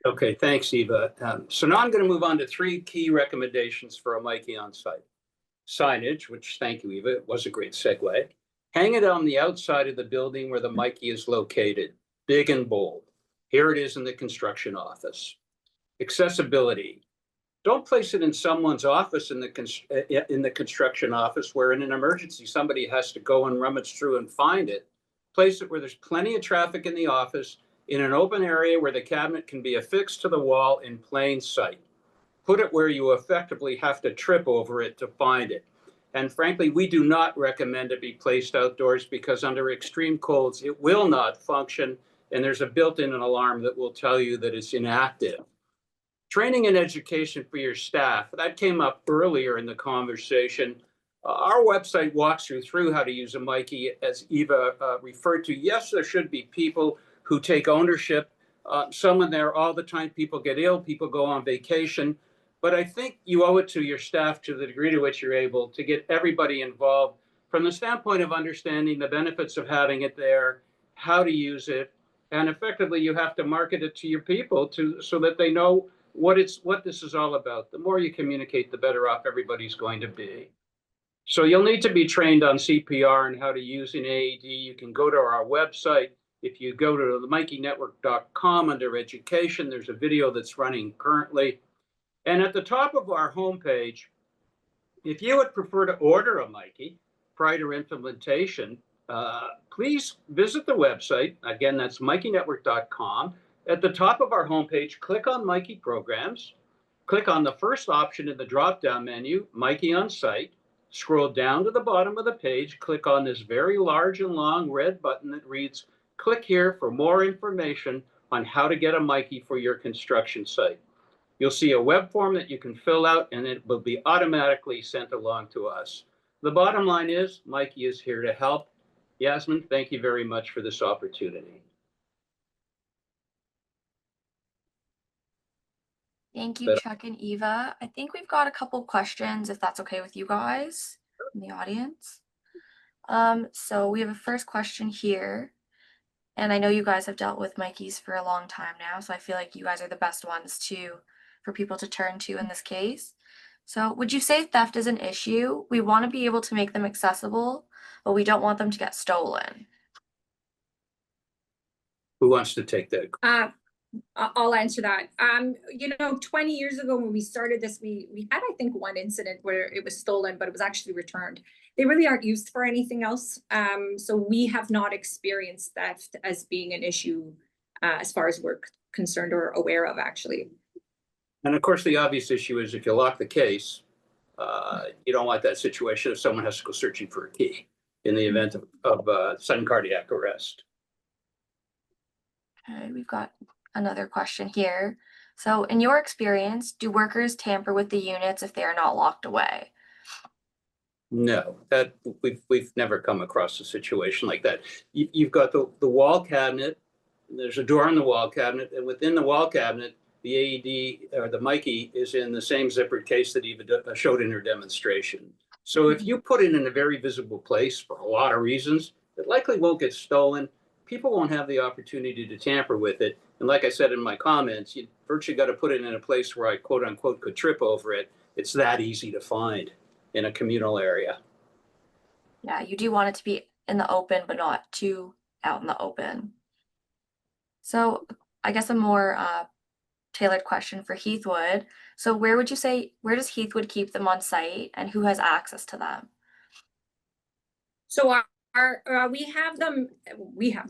Okay, thanks, Eva. So now I'm going to move on to 3 key recommendations for a Mikey on site. Signage, which, thank you, Eva, it was a great segue. Hang it on the outside of the building where the Mikey is located, big and bold. Here it is in the construction office. Accessibility. Don't place it in someone's office in the construction office where in an emergency somebody has to go and rummage through and find it. Place it where there's plenty of traffic in the office, in an open area where the cabinet can be affixed to the wall in plain sight. Put it where you effectively have to trip over it to find it. And frankly, we do not recommend it be placed outdoors because under extreme colds, it will not function. And there's a built-in alarm that will tell you that it's inactive. Training and education for your staff, that came up earlier in the conversation. Our website walks you through how to use a Mikey, as Eva referred to. Yes, there should be people who take ownership. Someone there all the time, people get ill, people go on vacation. But I think you owe it to your staff, to the degree to which you're able, to get everybody involved from the standpoint of understanding the benefits of having it there, how to use it, and effectively you have to market it to your people so that they know what this is all about. The more you communicate, the better off everybody's going to be. So you'll need to be trained on CPR and how to use an AED. You can go to our website. If you go to theMikeynetwork.com under education, there's a video that's running currently. And at the top of our homepage, if you would prefer to order a Mikey prior to implementation, please visit the website. Again, that's MikeyNetwork.com. At the top of our homepage, click on Mikey Programs. Click on the first option in the drop-down menu, Mikey on Site. Scroll down to the bottom of the page. Click on this very large and long red button that reads, click here for more information on how to get a Mikey for your construction site. You'll see a web form that you can fill out, and it will be automatically sent along to us. The bottom line is, Mikey is here to help. Yasmin, thank you very much for this opportunity. Thank you, Chuck and Eva. I think we've got a couple questions, if that's okay with you guys in the audience. So we have a first question here. And I know you guys have dealt with Mikeys for a long time now, so I feel like you guys are the best ones for people to turn to in this case. So would you say theft is an issue? We want to be able to make them accessible, but we don't want them to get stolen. Who wants to take that? I'll answer that. 20 years ago when we started this, we had, I think, one incident where it was stolen, but it was actually returned. They really aren't used for anything else. So we have not experienced theft as being an issue as far as we're concerned or aware of, actually. And of course, the obvious issue is if you lock the case, you don't want that situation if someone has to go searching for a key in the event of sudden cardiac arrest. Okay, we've got another question here. So in your experience, do workers tamper with the units if they are not locked away? No, that we've never come across a situation like that. You've got the wall cabinet, there's a door in the wall cabinet, and within the wall cabinet, the AED or the Mikey is in the same zippered case that Eva showed in her demonstration. So if you put it in a very visible place for a lot of reasons, it likely won't get stolen. People won't have the opportunity to tamper with it. And like I said in my comments, you virtually got to put it in a place where I quote unquote could trip over it. It's that easy to find in a communal area. Yeah, you do want it to be in the open, but not too out in the open. So I guess a more tailored question for Heathwood. So where does Heathwood keep them on site and who has access to them? So we have them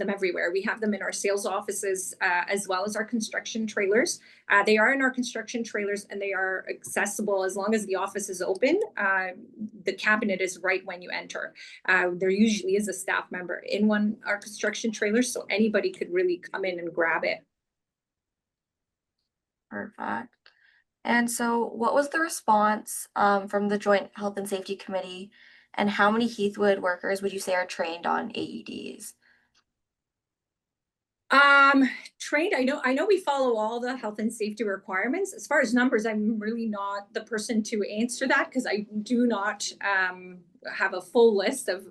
everywhere. We have them in our sales offices as well as our construction trailers. They are in our construction trailers and they are accessible as long as the office is open. The cabinet is right when you enter. There usually is a staff member in our construction trailers, so anybody could really come in and grab it. Perfect. And so what was the response from the Joint Health and Safety Committee, and how many Heathwood workers would you say are trained on AEDs? Trained, I know we follow all the health and safety requirements. As far as numbers, I'm really not the person to answer that because I do not have a full list of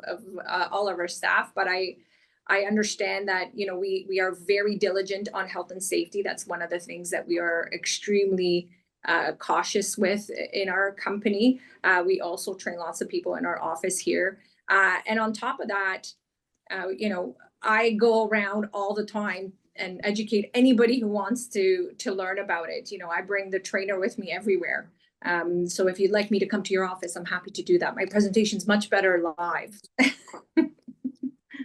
all of our staff, but I understand that, we are very diligent on health and safety. That's one of the things that we are extremely cautious with in our company. We also train lots of people in our office here. And on top of that, I go around all the time and educate anybody who wants to learn about it. I bring the trainer with me everywhere. So if you'd like me to come to your office, I'm happy to do that. My presentation's much better live.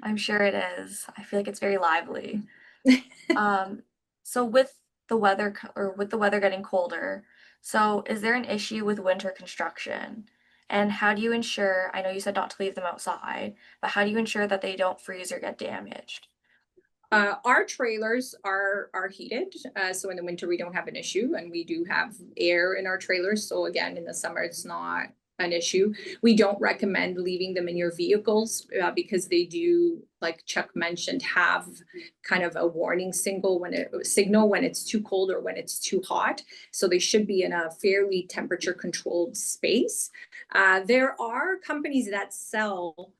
I'm sure it is. I feel like it's very lively. So with the weather getting colder, so is there an issue with winter construction? And how do you ensure, I know you said not to leave them outside, but how do you ensure that they don't freeze or get damaged? Our trailers are heated, so in the winter we don't have an issue, and we do have air in our trailers. So again, in the summer it's not an issue. We don't recommend leaving them in your vehicles because they do, like Chuck mentioned, have kind of a warning signal when it's too cold or when it's too hot. So they should be in a fairly temperature controlled space. There are companies that sell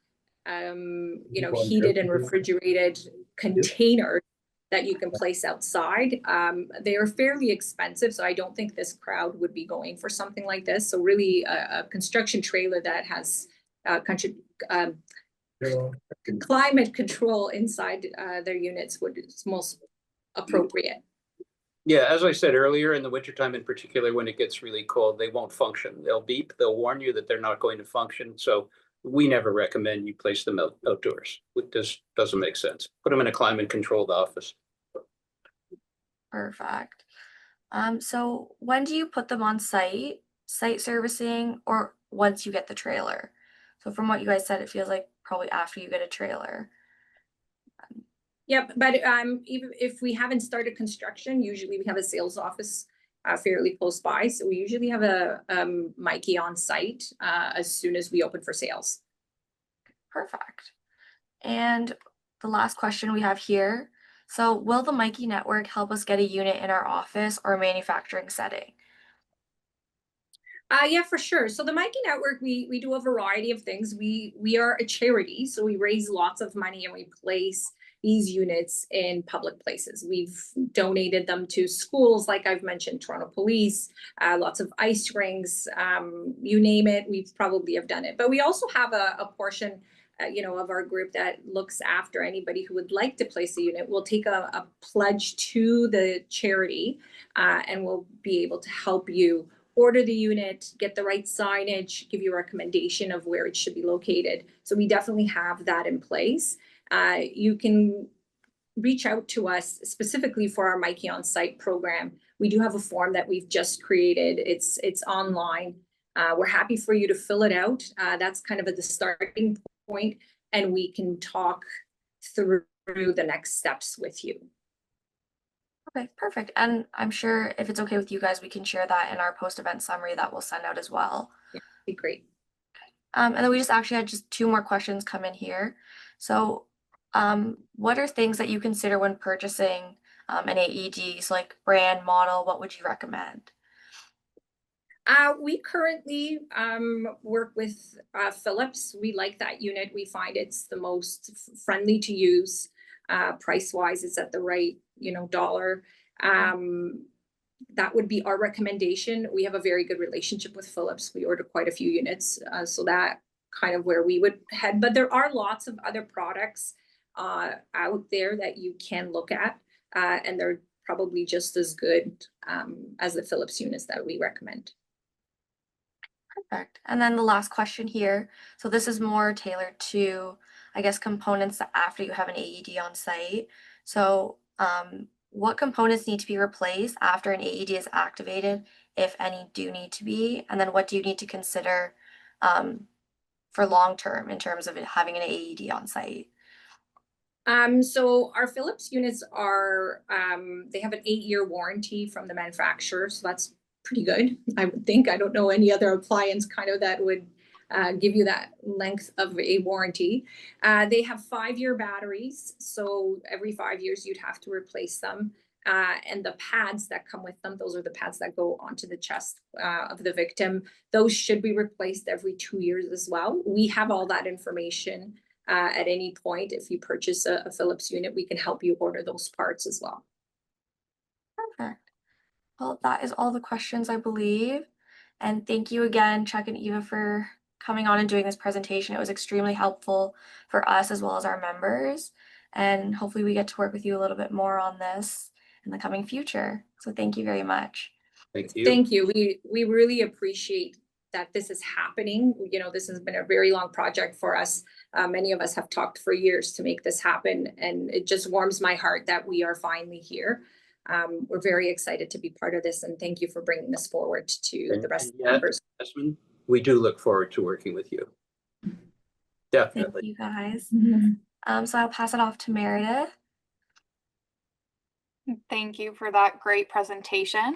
heated and refrigerated containers that you can place outside. They are fairly expensive, so I don't think this crowd would be going for something like this. So really a construction trailer that has climate control inside their units is most appropriate. Yeah, as I said earlier, in the wintertime in particular, when it gets really cold, they won't function. They'll beep, they'll warn you that they're not going to function. So we never recommend you place them outdoors. It just doesn't make sense. Put them in a climate controlled office. Perfect. So when do you put them on site servicing, or once you get the trailer? So from what you guys said, it feels like probably after you get a trailer. Yep, but even if we haven't started construction, usually we have a sales office fairly close by. So we usually have a Mikey on site as soon as we open for sales. Perfect. And the last question we have here. So will the Mikey network help us get a unit in our office or manufacturing setting? Yeah, for sure. So the Mikey network, we do a variety of things. We are a charity, so we raise lots of money and we place these units in public places. We've donated them to schools, like I've mentioned, Toronto Police, lots of ice rinks, you name it, we probably have done it. But we also have a portion of our group that looks after anybody who would like to place a unit, we'll take a pledge to the charity, and we'll be able to help you order the unit, get the right signage, give you a recommendation of where it should be located. So we definitely have that in place. You can reach out to us specifically for our Mikey on Site program. We do have a form that we've just created. It's online. We're happy for you to fill it out. That's kind of at the starting point, and we can talk through the next steps with you. Okay, perfect. And I'm sure if it's okay with you guys, we can share that in our post-event summary that we'll send out as well. Yeah, be great. And then we just actually had just 2 more questions come in here. So what are things that you consider when purchasing an AED? So like brand, model, what would you recommend? We currently work with Philips. We like that unit. We find it's the most friendly to use. Price-wise, it's at the right, dollar. That would be our recommendation. We have a very good relationship with Philips. We order quite a few units, so that kind of where we would head. But there are lots of other products out there that you can look at, and they're probably just as good as the Philips units that we recommend. Perfect. And then the last question here. So this is more tailored to, I guess, components after you have an AED on site. So what components need to be replaced after an AED is activated, if any do need to be? And then what do you need to consider for long term in terms of having an AED on site? So our Philips units are, they have an 8-year warranty from the manufacturer. So that's pretty good, I would think. I don't know any other appliance kind of that would give you that length of a warranty. They have 5-year batteries. So every 5 years you'd have to replace them. And the pads that come with them, those are the pads that go onto the chest of the victim. Those should be replaced every 2 years as well. We have all that information at any point. If you purchase a Philips unit, we can help you order those parts as well. Perfect. Well, that is all the questions, I believe. And thank you again, Chuck and Eva, for coming on and doing this presentation. It was extremely helpful for us as well as our members. And hopefully we get to work with you a little bit more on this in the coming future. So thank you very much. Thank you. Thank you. We really appreciate that this is happening. This has been a very long project for us. Many of us have talked for years to make this happen, and it just warms my heart that we are finally here. We're very excited to be part of this, and thank you for bringing this forward to the rest of the members. We do look forward to working with you. Definitely. Thank you, guys. So I'll pass it off to Meredith. Thank you for that great presentation.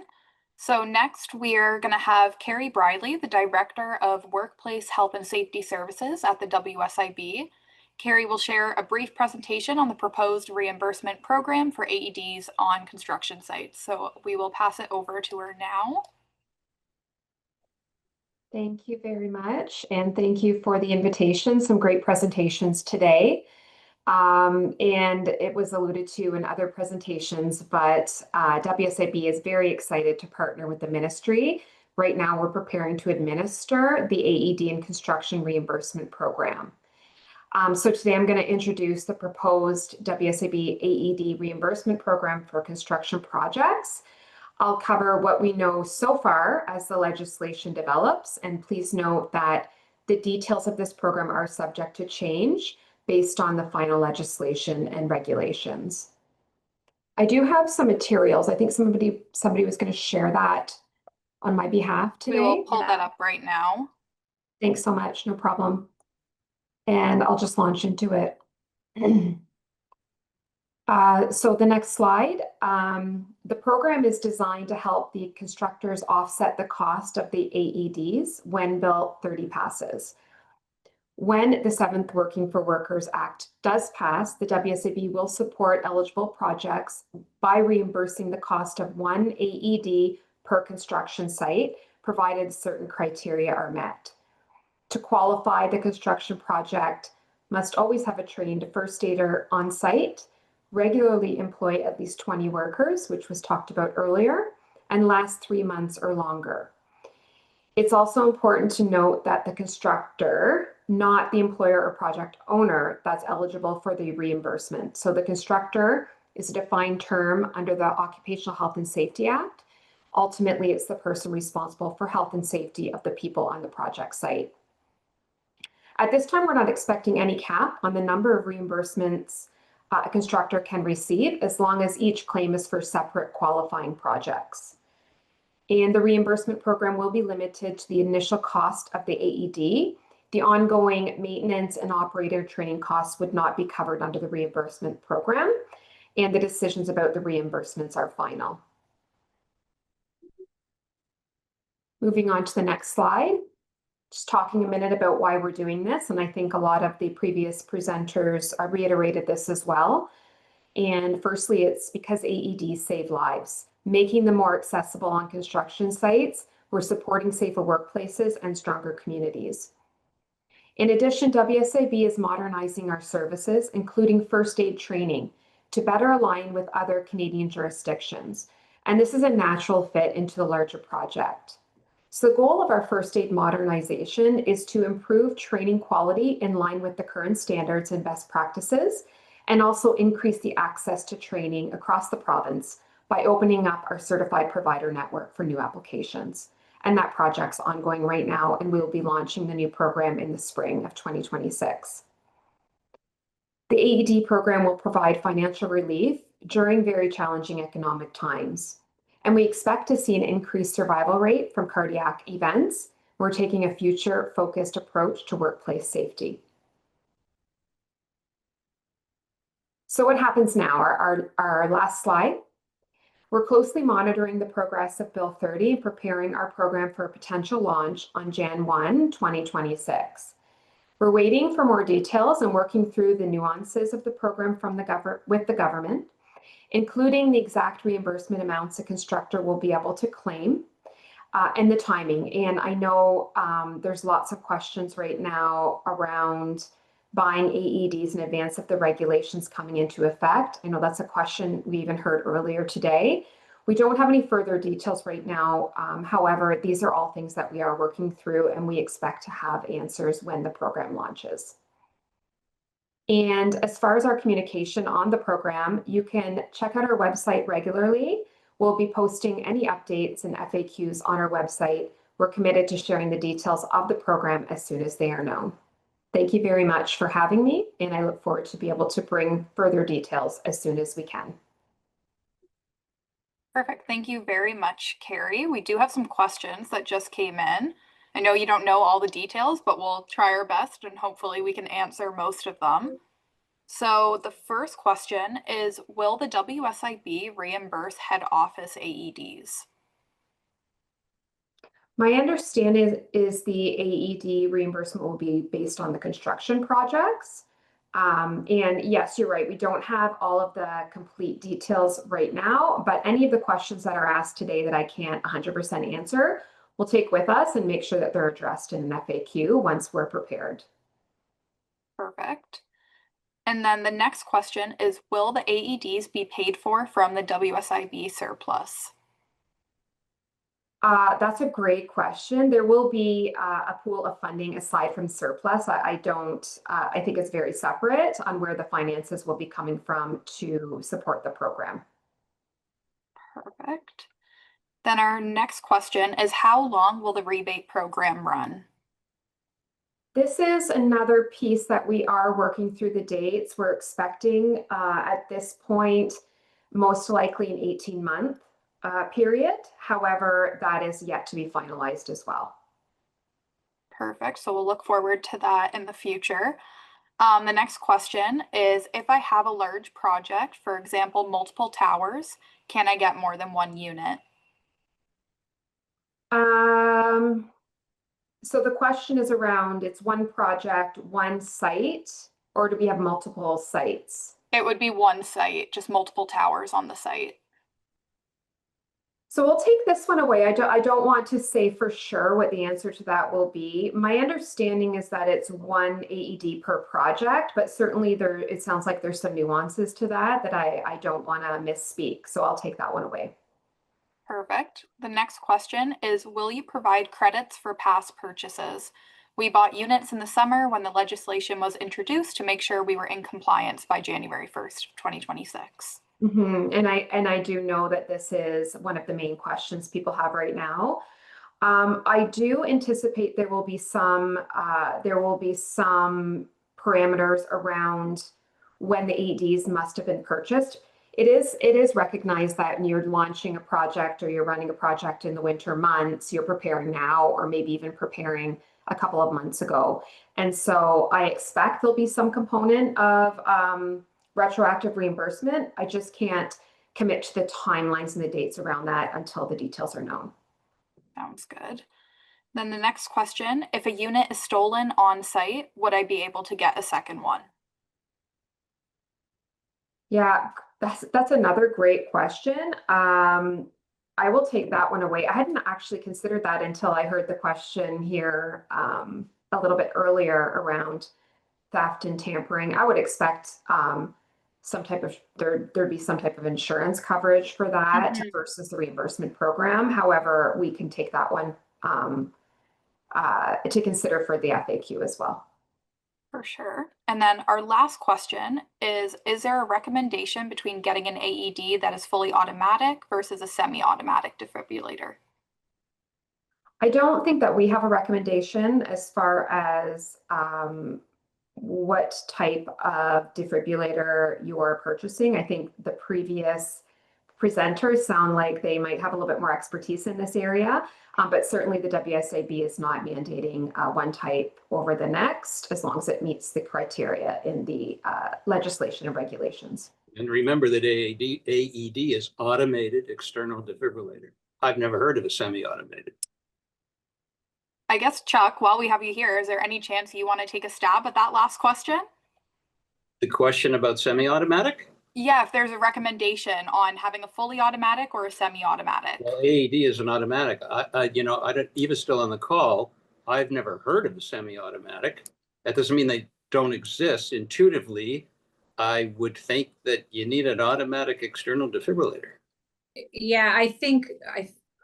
So next we are going to have Carrie Briley, the Director of Workplace Health and Safety Services at the WSIB. Carrie will share a brief presentation on the proposed reimbursement program for AEDs on construction sites. So we will pass it over to her now. Thank you very much. And thank you for the invitation. Some great presentations today. And it was alluded to in other presentations, but WSIB is very excited to partner with the ministry. Right now, we're preparing to administer the AED and construction reimbursement program. So today I'm going to introduce the proposed WSIB AED reimbursement program for construction projects. I'll cover what we know so far as the legislation develops, and please note that the details of this program are subject to change based on the final legislation and regulations. I do have some materials. I think somebody was going to share that on my behalf today. We will pull that up right now. Thanks so much. No problem. And I'll just launch into it. So the next slide, the program is designed to help the constructors offset the cost of the AEDs when Bill 30 passes. When the 7th Working for Workers Act does pass, the WSIB will support eligible projects by reimbursing the cost of one AED per construction site, provided certain criteria are met. To qualify, the construction project must always have a trained first aider on site, regularly employ at least 20 workers, which was talked about earlier, and last 3 months or longer. It's also important to note that the constructor not the employer or project owner that's eligible for the reimbursement. So the constructor is a defined term under the Occupational Health and Safety Act. Ultimately, it's the person responsible for health and safety of the people on the project site. At this time, we're not expecting any cap on the number of reimbursements a constructor can receive, as long as each claim is for separate qualifying projects. And the reimbursement program will be limited to the initial cost of the AED. The ongoing maintenance and operator training costs would not be covered under the reimbursement program, and the decisions about the reimbursements are final. Moving on to the next slide, just talking a minute about why we're doing this, and I think a lot of the previous presenters reiterated this as well. And firstly, it's because AEDs save lives, making them more accessible on construction sites. We're supporting safer workplaces and stronger communities. In addition, WSIB is modernizing our services, including first aid training, to better align with other Canadian jurisdictions. And this is a natural fit into the larger project. So the goal of our first aid modernization is to improve training quality in line with the current standards and best practices, and also increase the access to training across the province by opening up our certified provider network for new applications. And that project's ongoing right now, and we'll be launching the new program in the spring of 2026. The AED program will provide financial relief during very challenging economic times. And we expect to see an increased survival rate from cardiac events. We're taking a future-focused approach to workplace safety. So what happens now? Our last slide. We're closely monitoring the progress of Bill 30 and preparing our program for a potential launch on Jan 1, 2026. We're waiting for more details and working through the nuances of the program with the government, including the exact reimbursement amounts a constructor will be able to claim and the timing. And I know there's lots of questions right now around buying AEDs in advance of the regulations coming into effect. I know that's a question we even heard earlier today. We don't have any further details right now. However, these are all things that we are working through, and we expect to have answers when the program launches. And as far as our communication on the program, you can check out our website regularly. We'll be posting any updates and FAQs on our website. We're committed to sharing the details of the program as soon as they are known. Thank you very much for having me, and I look forward to be able to bring further details as soon as we can. Perfect. Thank you very much, Carrie. We do have some questions that just came in. I know you don't know all the details, but we'll try our best and hopefully we can answer most of them. So the first question is, will the WSIB reimburse head office AEDs? My understanding is the AED reimbursement will be based on the construction projects. And yes, you're right, we don't have all of the complete details right now, but any of the questions that are asked today that I can't 100% answer, we'll take with us and make sure that they're addressed in an FAQ once we're prepared. Perfect. And then the next question is, will the AEDs be paid for from the WSIB surplus? That's a great question. There will be a pool of funding aside from surplus. I think it's very separate on where the finances will be coming from to support the program. Perfect. Then our next question is, how long will the rebate program run? This is another piece that we are working through the dates. We're expecting at this point, most likely an 18-month period. However, that is yet to be finalized as well. Perfect. So we'll look forward to that in the future. The next question is, if I have a large project, for example, multiple towers, can I get more than one unit? So the question is around, it's one project, one site, or do we have multiple sites? It would be one site, just multiple towers on the site. So we'll take this one away. I don't want to say for sure what the answer to that will be. My understanding is that it's one AED per project, but certainly it sounds like there's some nuances to that I don't want to misspeak. So I'll take that one away. Perfect. The next question is, will you provide credits for past purchases? We bought units in the summer when the legislation was introduced to make sure we were in compliance by January 1st, 2026. And I do know that this is one of the main questions people have right now. I do anticipate there will be some parameters around when the AEDs must have been purchased. It is recognized that when you're launching a project or you're running a project in the winter months, you're preparing now, or maybe even preparing a couple of months ago. And so I expect there'll be some component of retroactive reimbursement. I just can't commit to the timelines and the dates around that until the details are known. Sounds good. Then the next question, if a unit is stolen on site, would I be able to get a second one? Yeah, that's another great question. I will take that one away. I hadn't actually considered that until I heard the question here a little bit earlier around theft and tampering. I would expect there'd be some type of insurance coverage for that versus the reimbursement program. However, we can take that one to consider for the FAQ as well. For sure. And then our last question is there a recommendation between getting an AED that is fully automatic versus a semi-automatic defibrillator? I don't think that we have a recommendation as far as what type of defibrillator you are purchasing. I think the previous presenters sound like they might have a little bit more expertise in this area, but certainly the WSIB is not mandating one type over the next, as long as it meets the criteria in the legislation and regulations. And remember that AED is automated external defibrillator. I've never heard of a semi-automated. I guess, Chuck, while we have you here, is there any chance you want to take a stab at that last question? The question about semi-automatic? Yeah, if there's a recommendation on having a fully automatic or a semi-automatic. Well, AED is an automatic. Eva's still on the call. I've never heard of a semi-automatic. That doesn't mean they don't exist. Intuitively, I would think that you need an automatic external defibrillator. Yeah, I think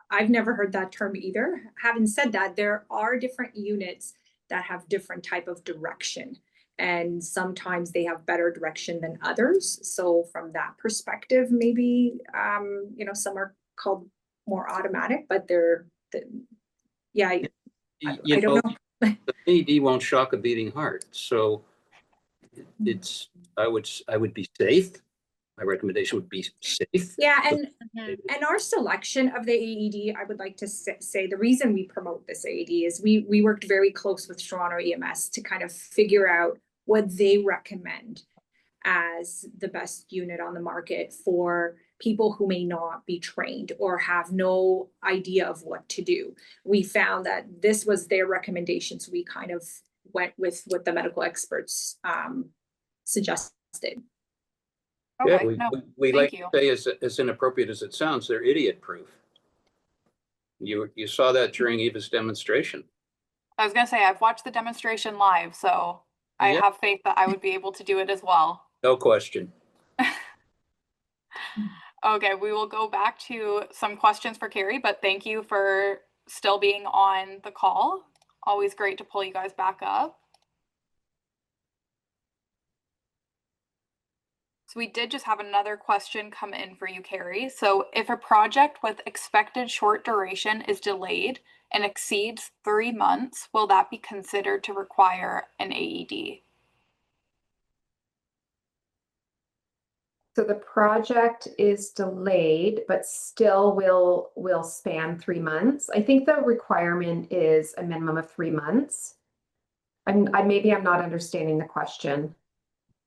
I've never heard that term either. Having said that, there are different units that have different type of direction, and sometimes they have better direction than others. So from that perspective, maybe some are called more automatic, but I don't know. The AED won't shock a beating heart, so I would be safe. My recommendation would be safe. Yeah, and our selection of the AED, I would like to say the reason we promote this AED is we worked very close with Toronto EMS to kind of figure out what they recommend as the best unit on the market for people who may not be trained or have no idea of what to do. We found that this was their recommendation, so we kind of went with what the medical experts suggested. Okay, Yeah, we like to say, as inappropriate as it sounds, they're idiot proof. You saw that during Eva's demonstration. I was going to say, I've watched the demonstration live, so I have faith that I would be able to do it as well. No question. Okay, we will go back to some questions for Carrie, but thank you for still being on the call. Always great to pull you guys back up. So we did just have another question come in for you, Carrie. So if a project with expected short duration is delayed and exceeds 3 months, will that be considered to require an AED? So the project is delayed, but still will span 3 months. I think the requirement is a minimum of 3 months. Maybe I'm not understanding the question.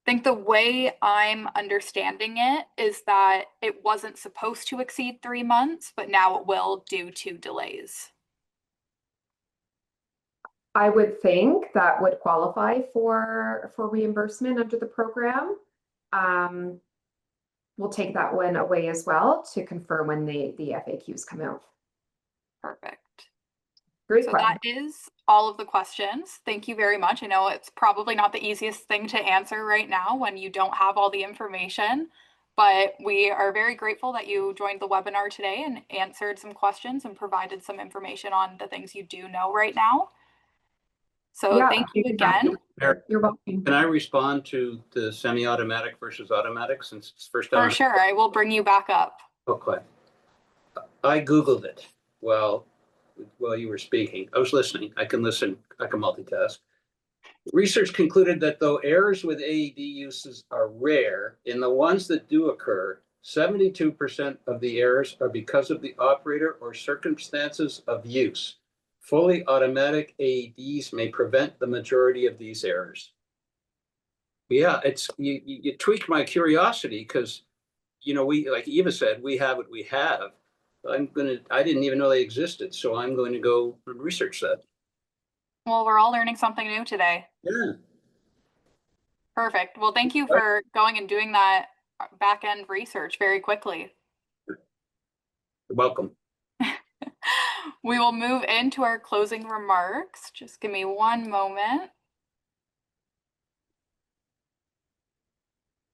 I think the way I'm understanding it is that it wasn't supposed to exceed 3 months, but now it will due to delays. I would think that would qualify for reimbursement under the program. We'll take that one away as well to confirm when the FAQs come out. Perfect. Great So question. that is all of the questions. Thank you very much. I know it's probably not the easiest thing to answer right now when you don't have all the information, but we are very grateful that you joined the webinar today and answered some questions and provided some information on the things you do know right now. So Yeah, thank you again. You're welcome. Can I respond to the semi-automatic versus automatic since it's first time? For sure, I will bring you back up. Okay. I Googled it while you were speaking. I was listening. I can listen. I can multitask. Research concluded that though errors with AED uses are rare, in the ones that do occur, 72% of the errors are because of the operator or circumstances of use. Fully automatic AEDs may prevent the majority of these errors. Yeah, it's you tweaked my curiosity because we, like Eva said, we have what we have. I didn't even know they existed, so I'm going to go research that. Well, we're all learning something new today. Yeah. Perfect. Well, thank you for going and doing that back end research very quickly. You're welcome. We will move into our closing remarks. Just give me one moment.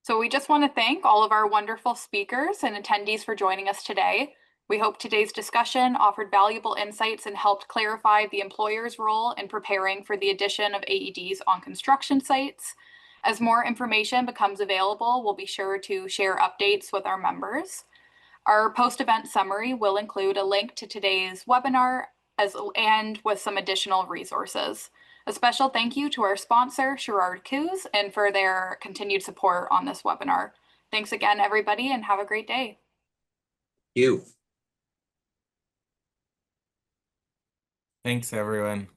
So we just want to thank all of our wonderful speakers and attendees for joining us today. We hope today's discussion offered valuable insights and helped clarify the employer's role in preparing for the addition of AEDs on construction sites. As more information becomes available, we'll be sure to share updates with our members. Our post-event summary will include a link to today's webinar and with some additional resources. A special thank you to our sponsor, Sherrard Coos, and for their continued support on this webinar. Thanks again, everybody, and have a great day. You. Thanks, everyone.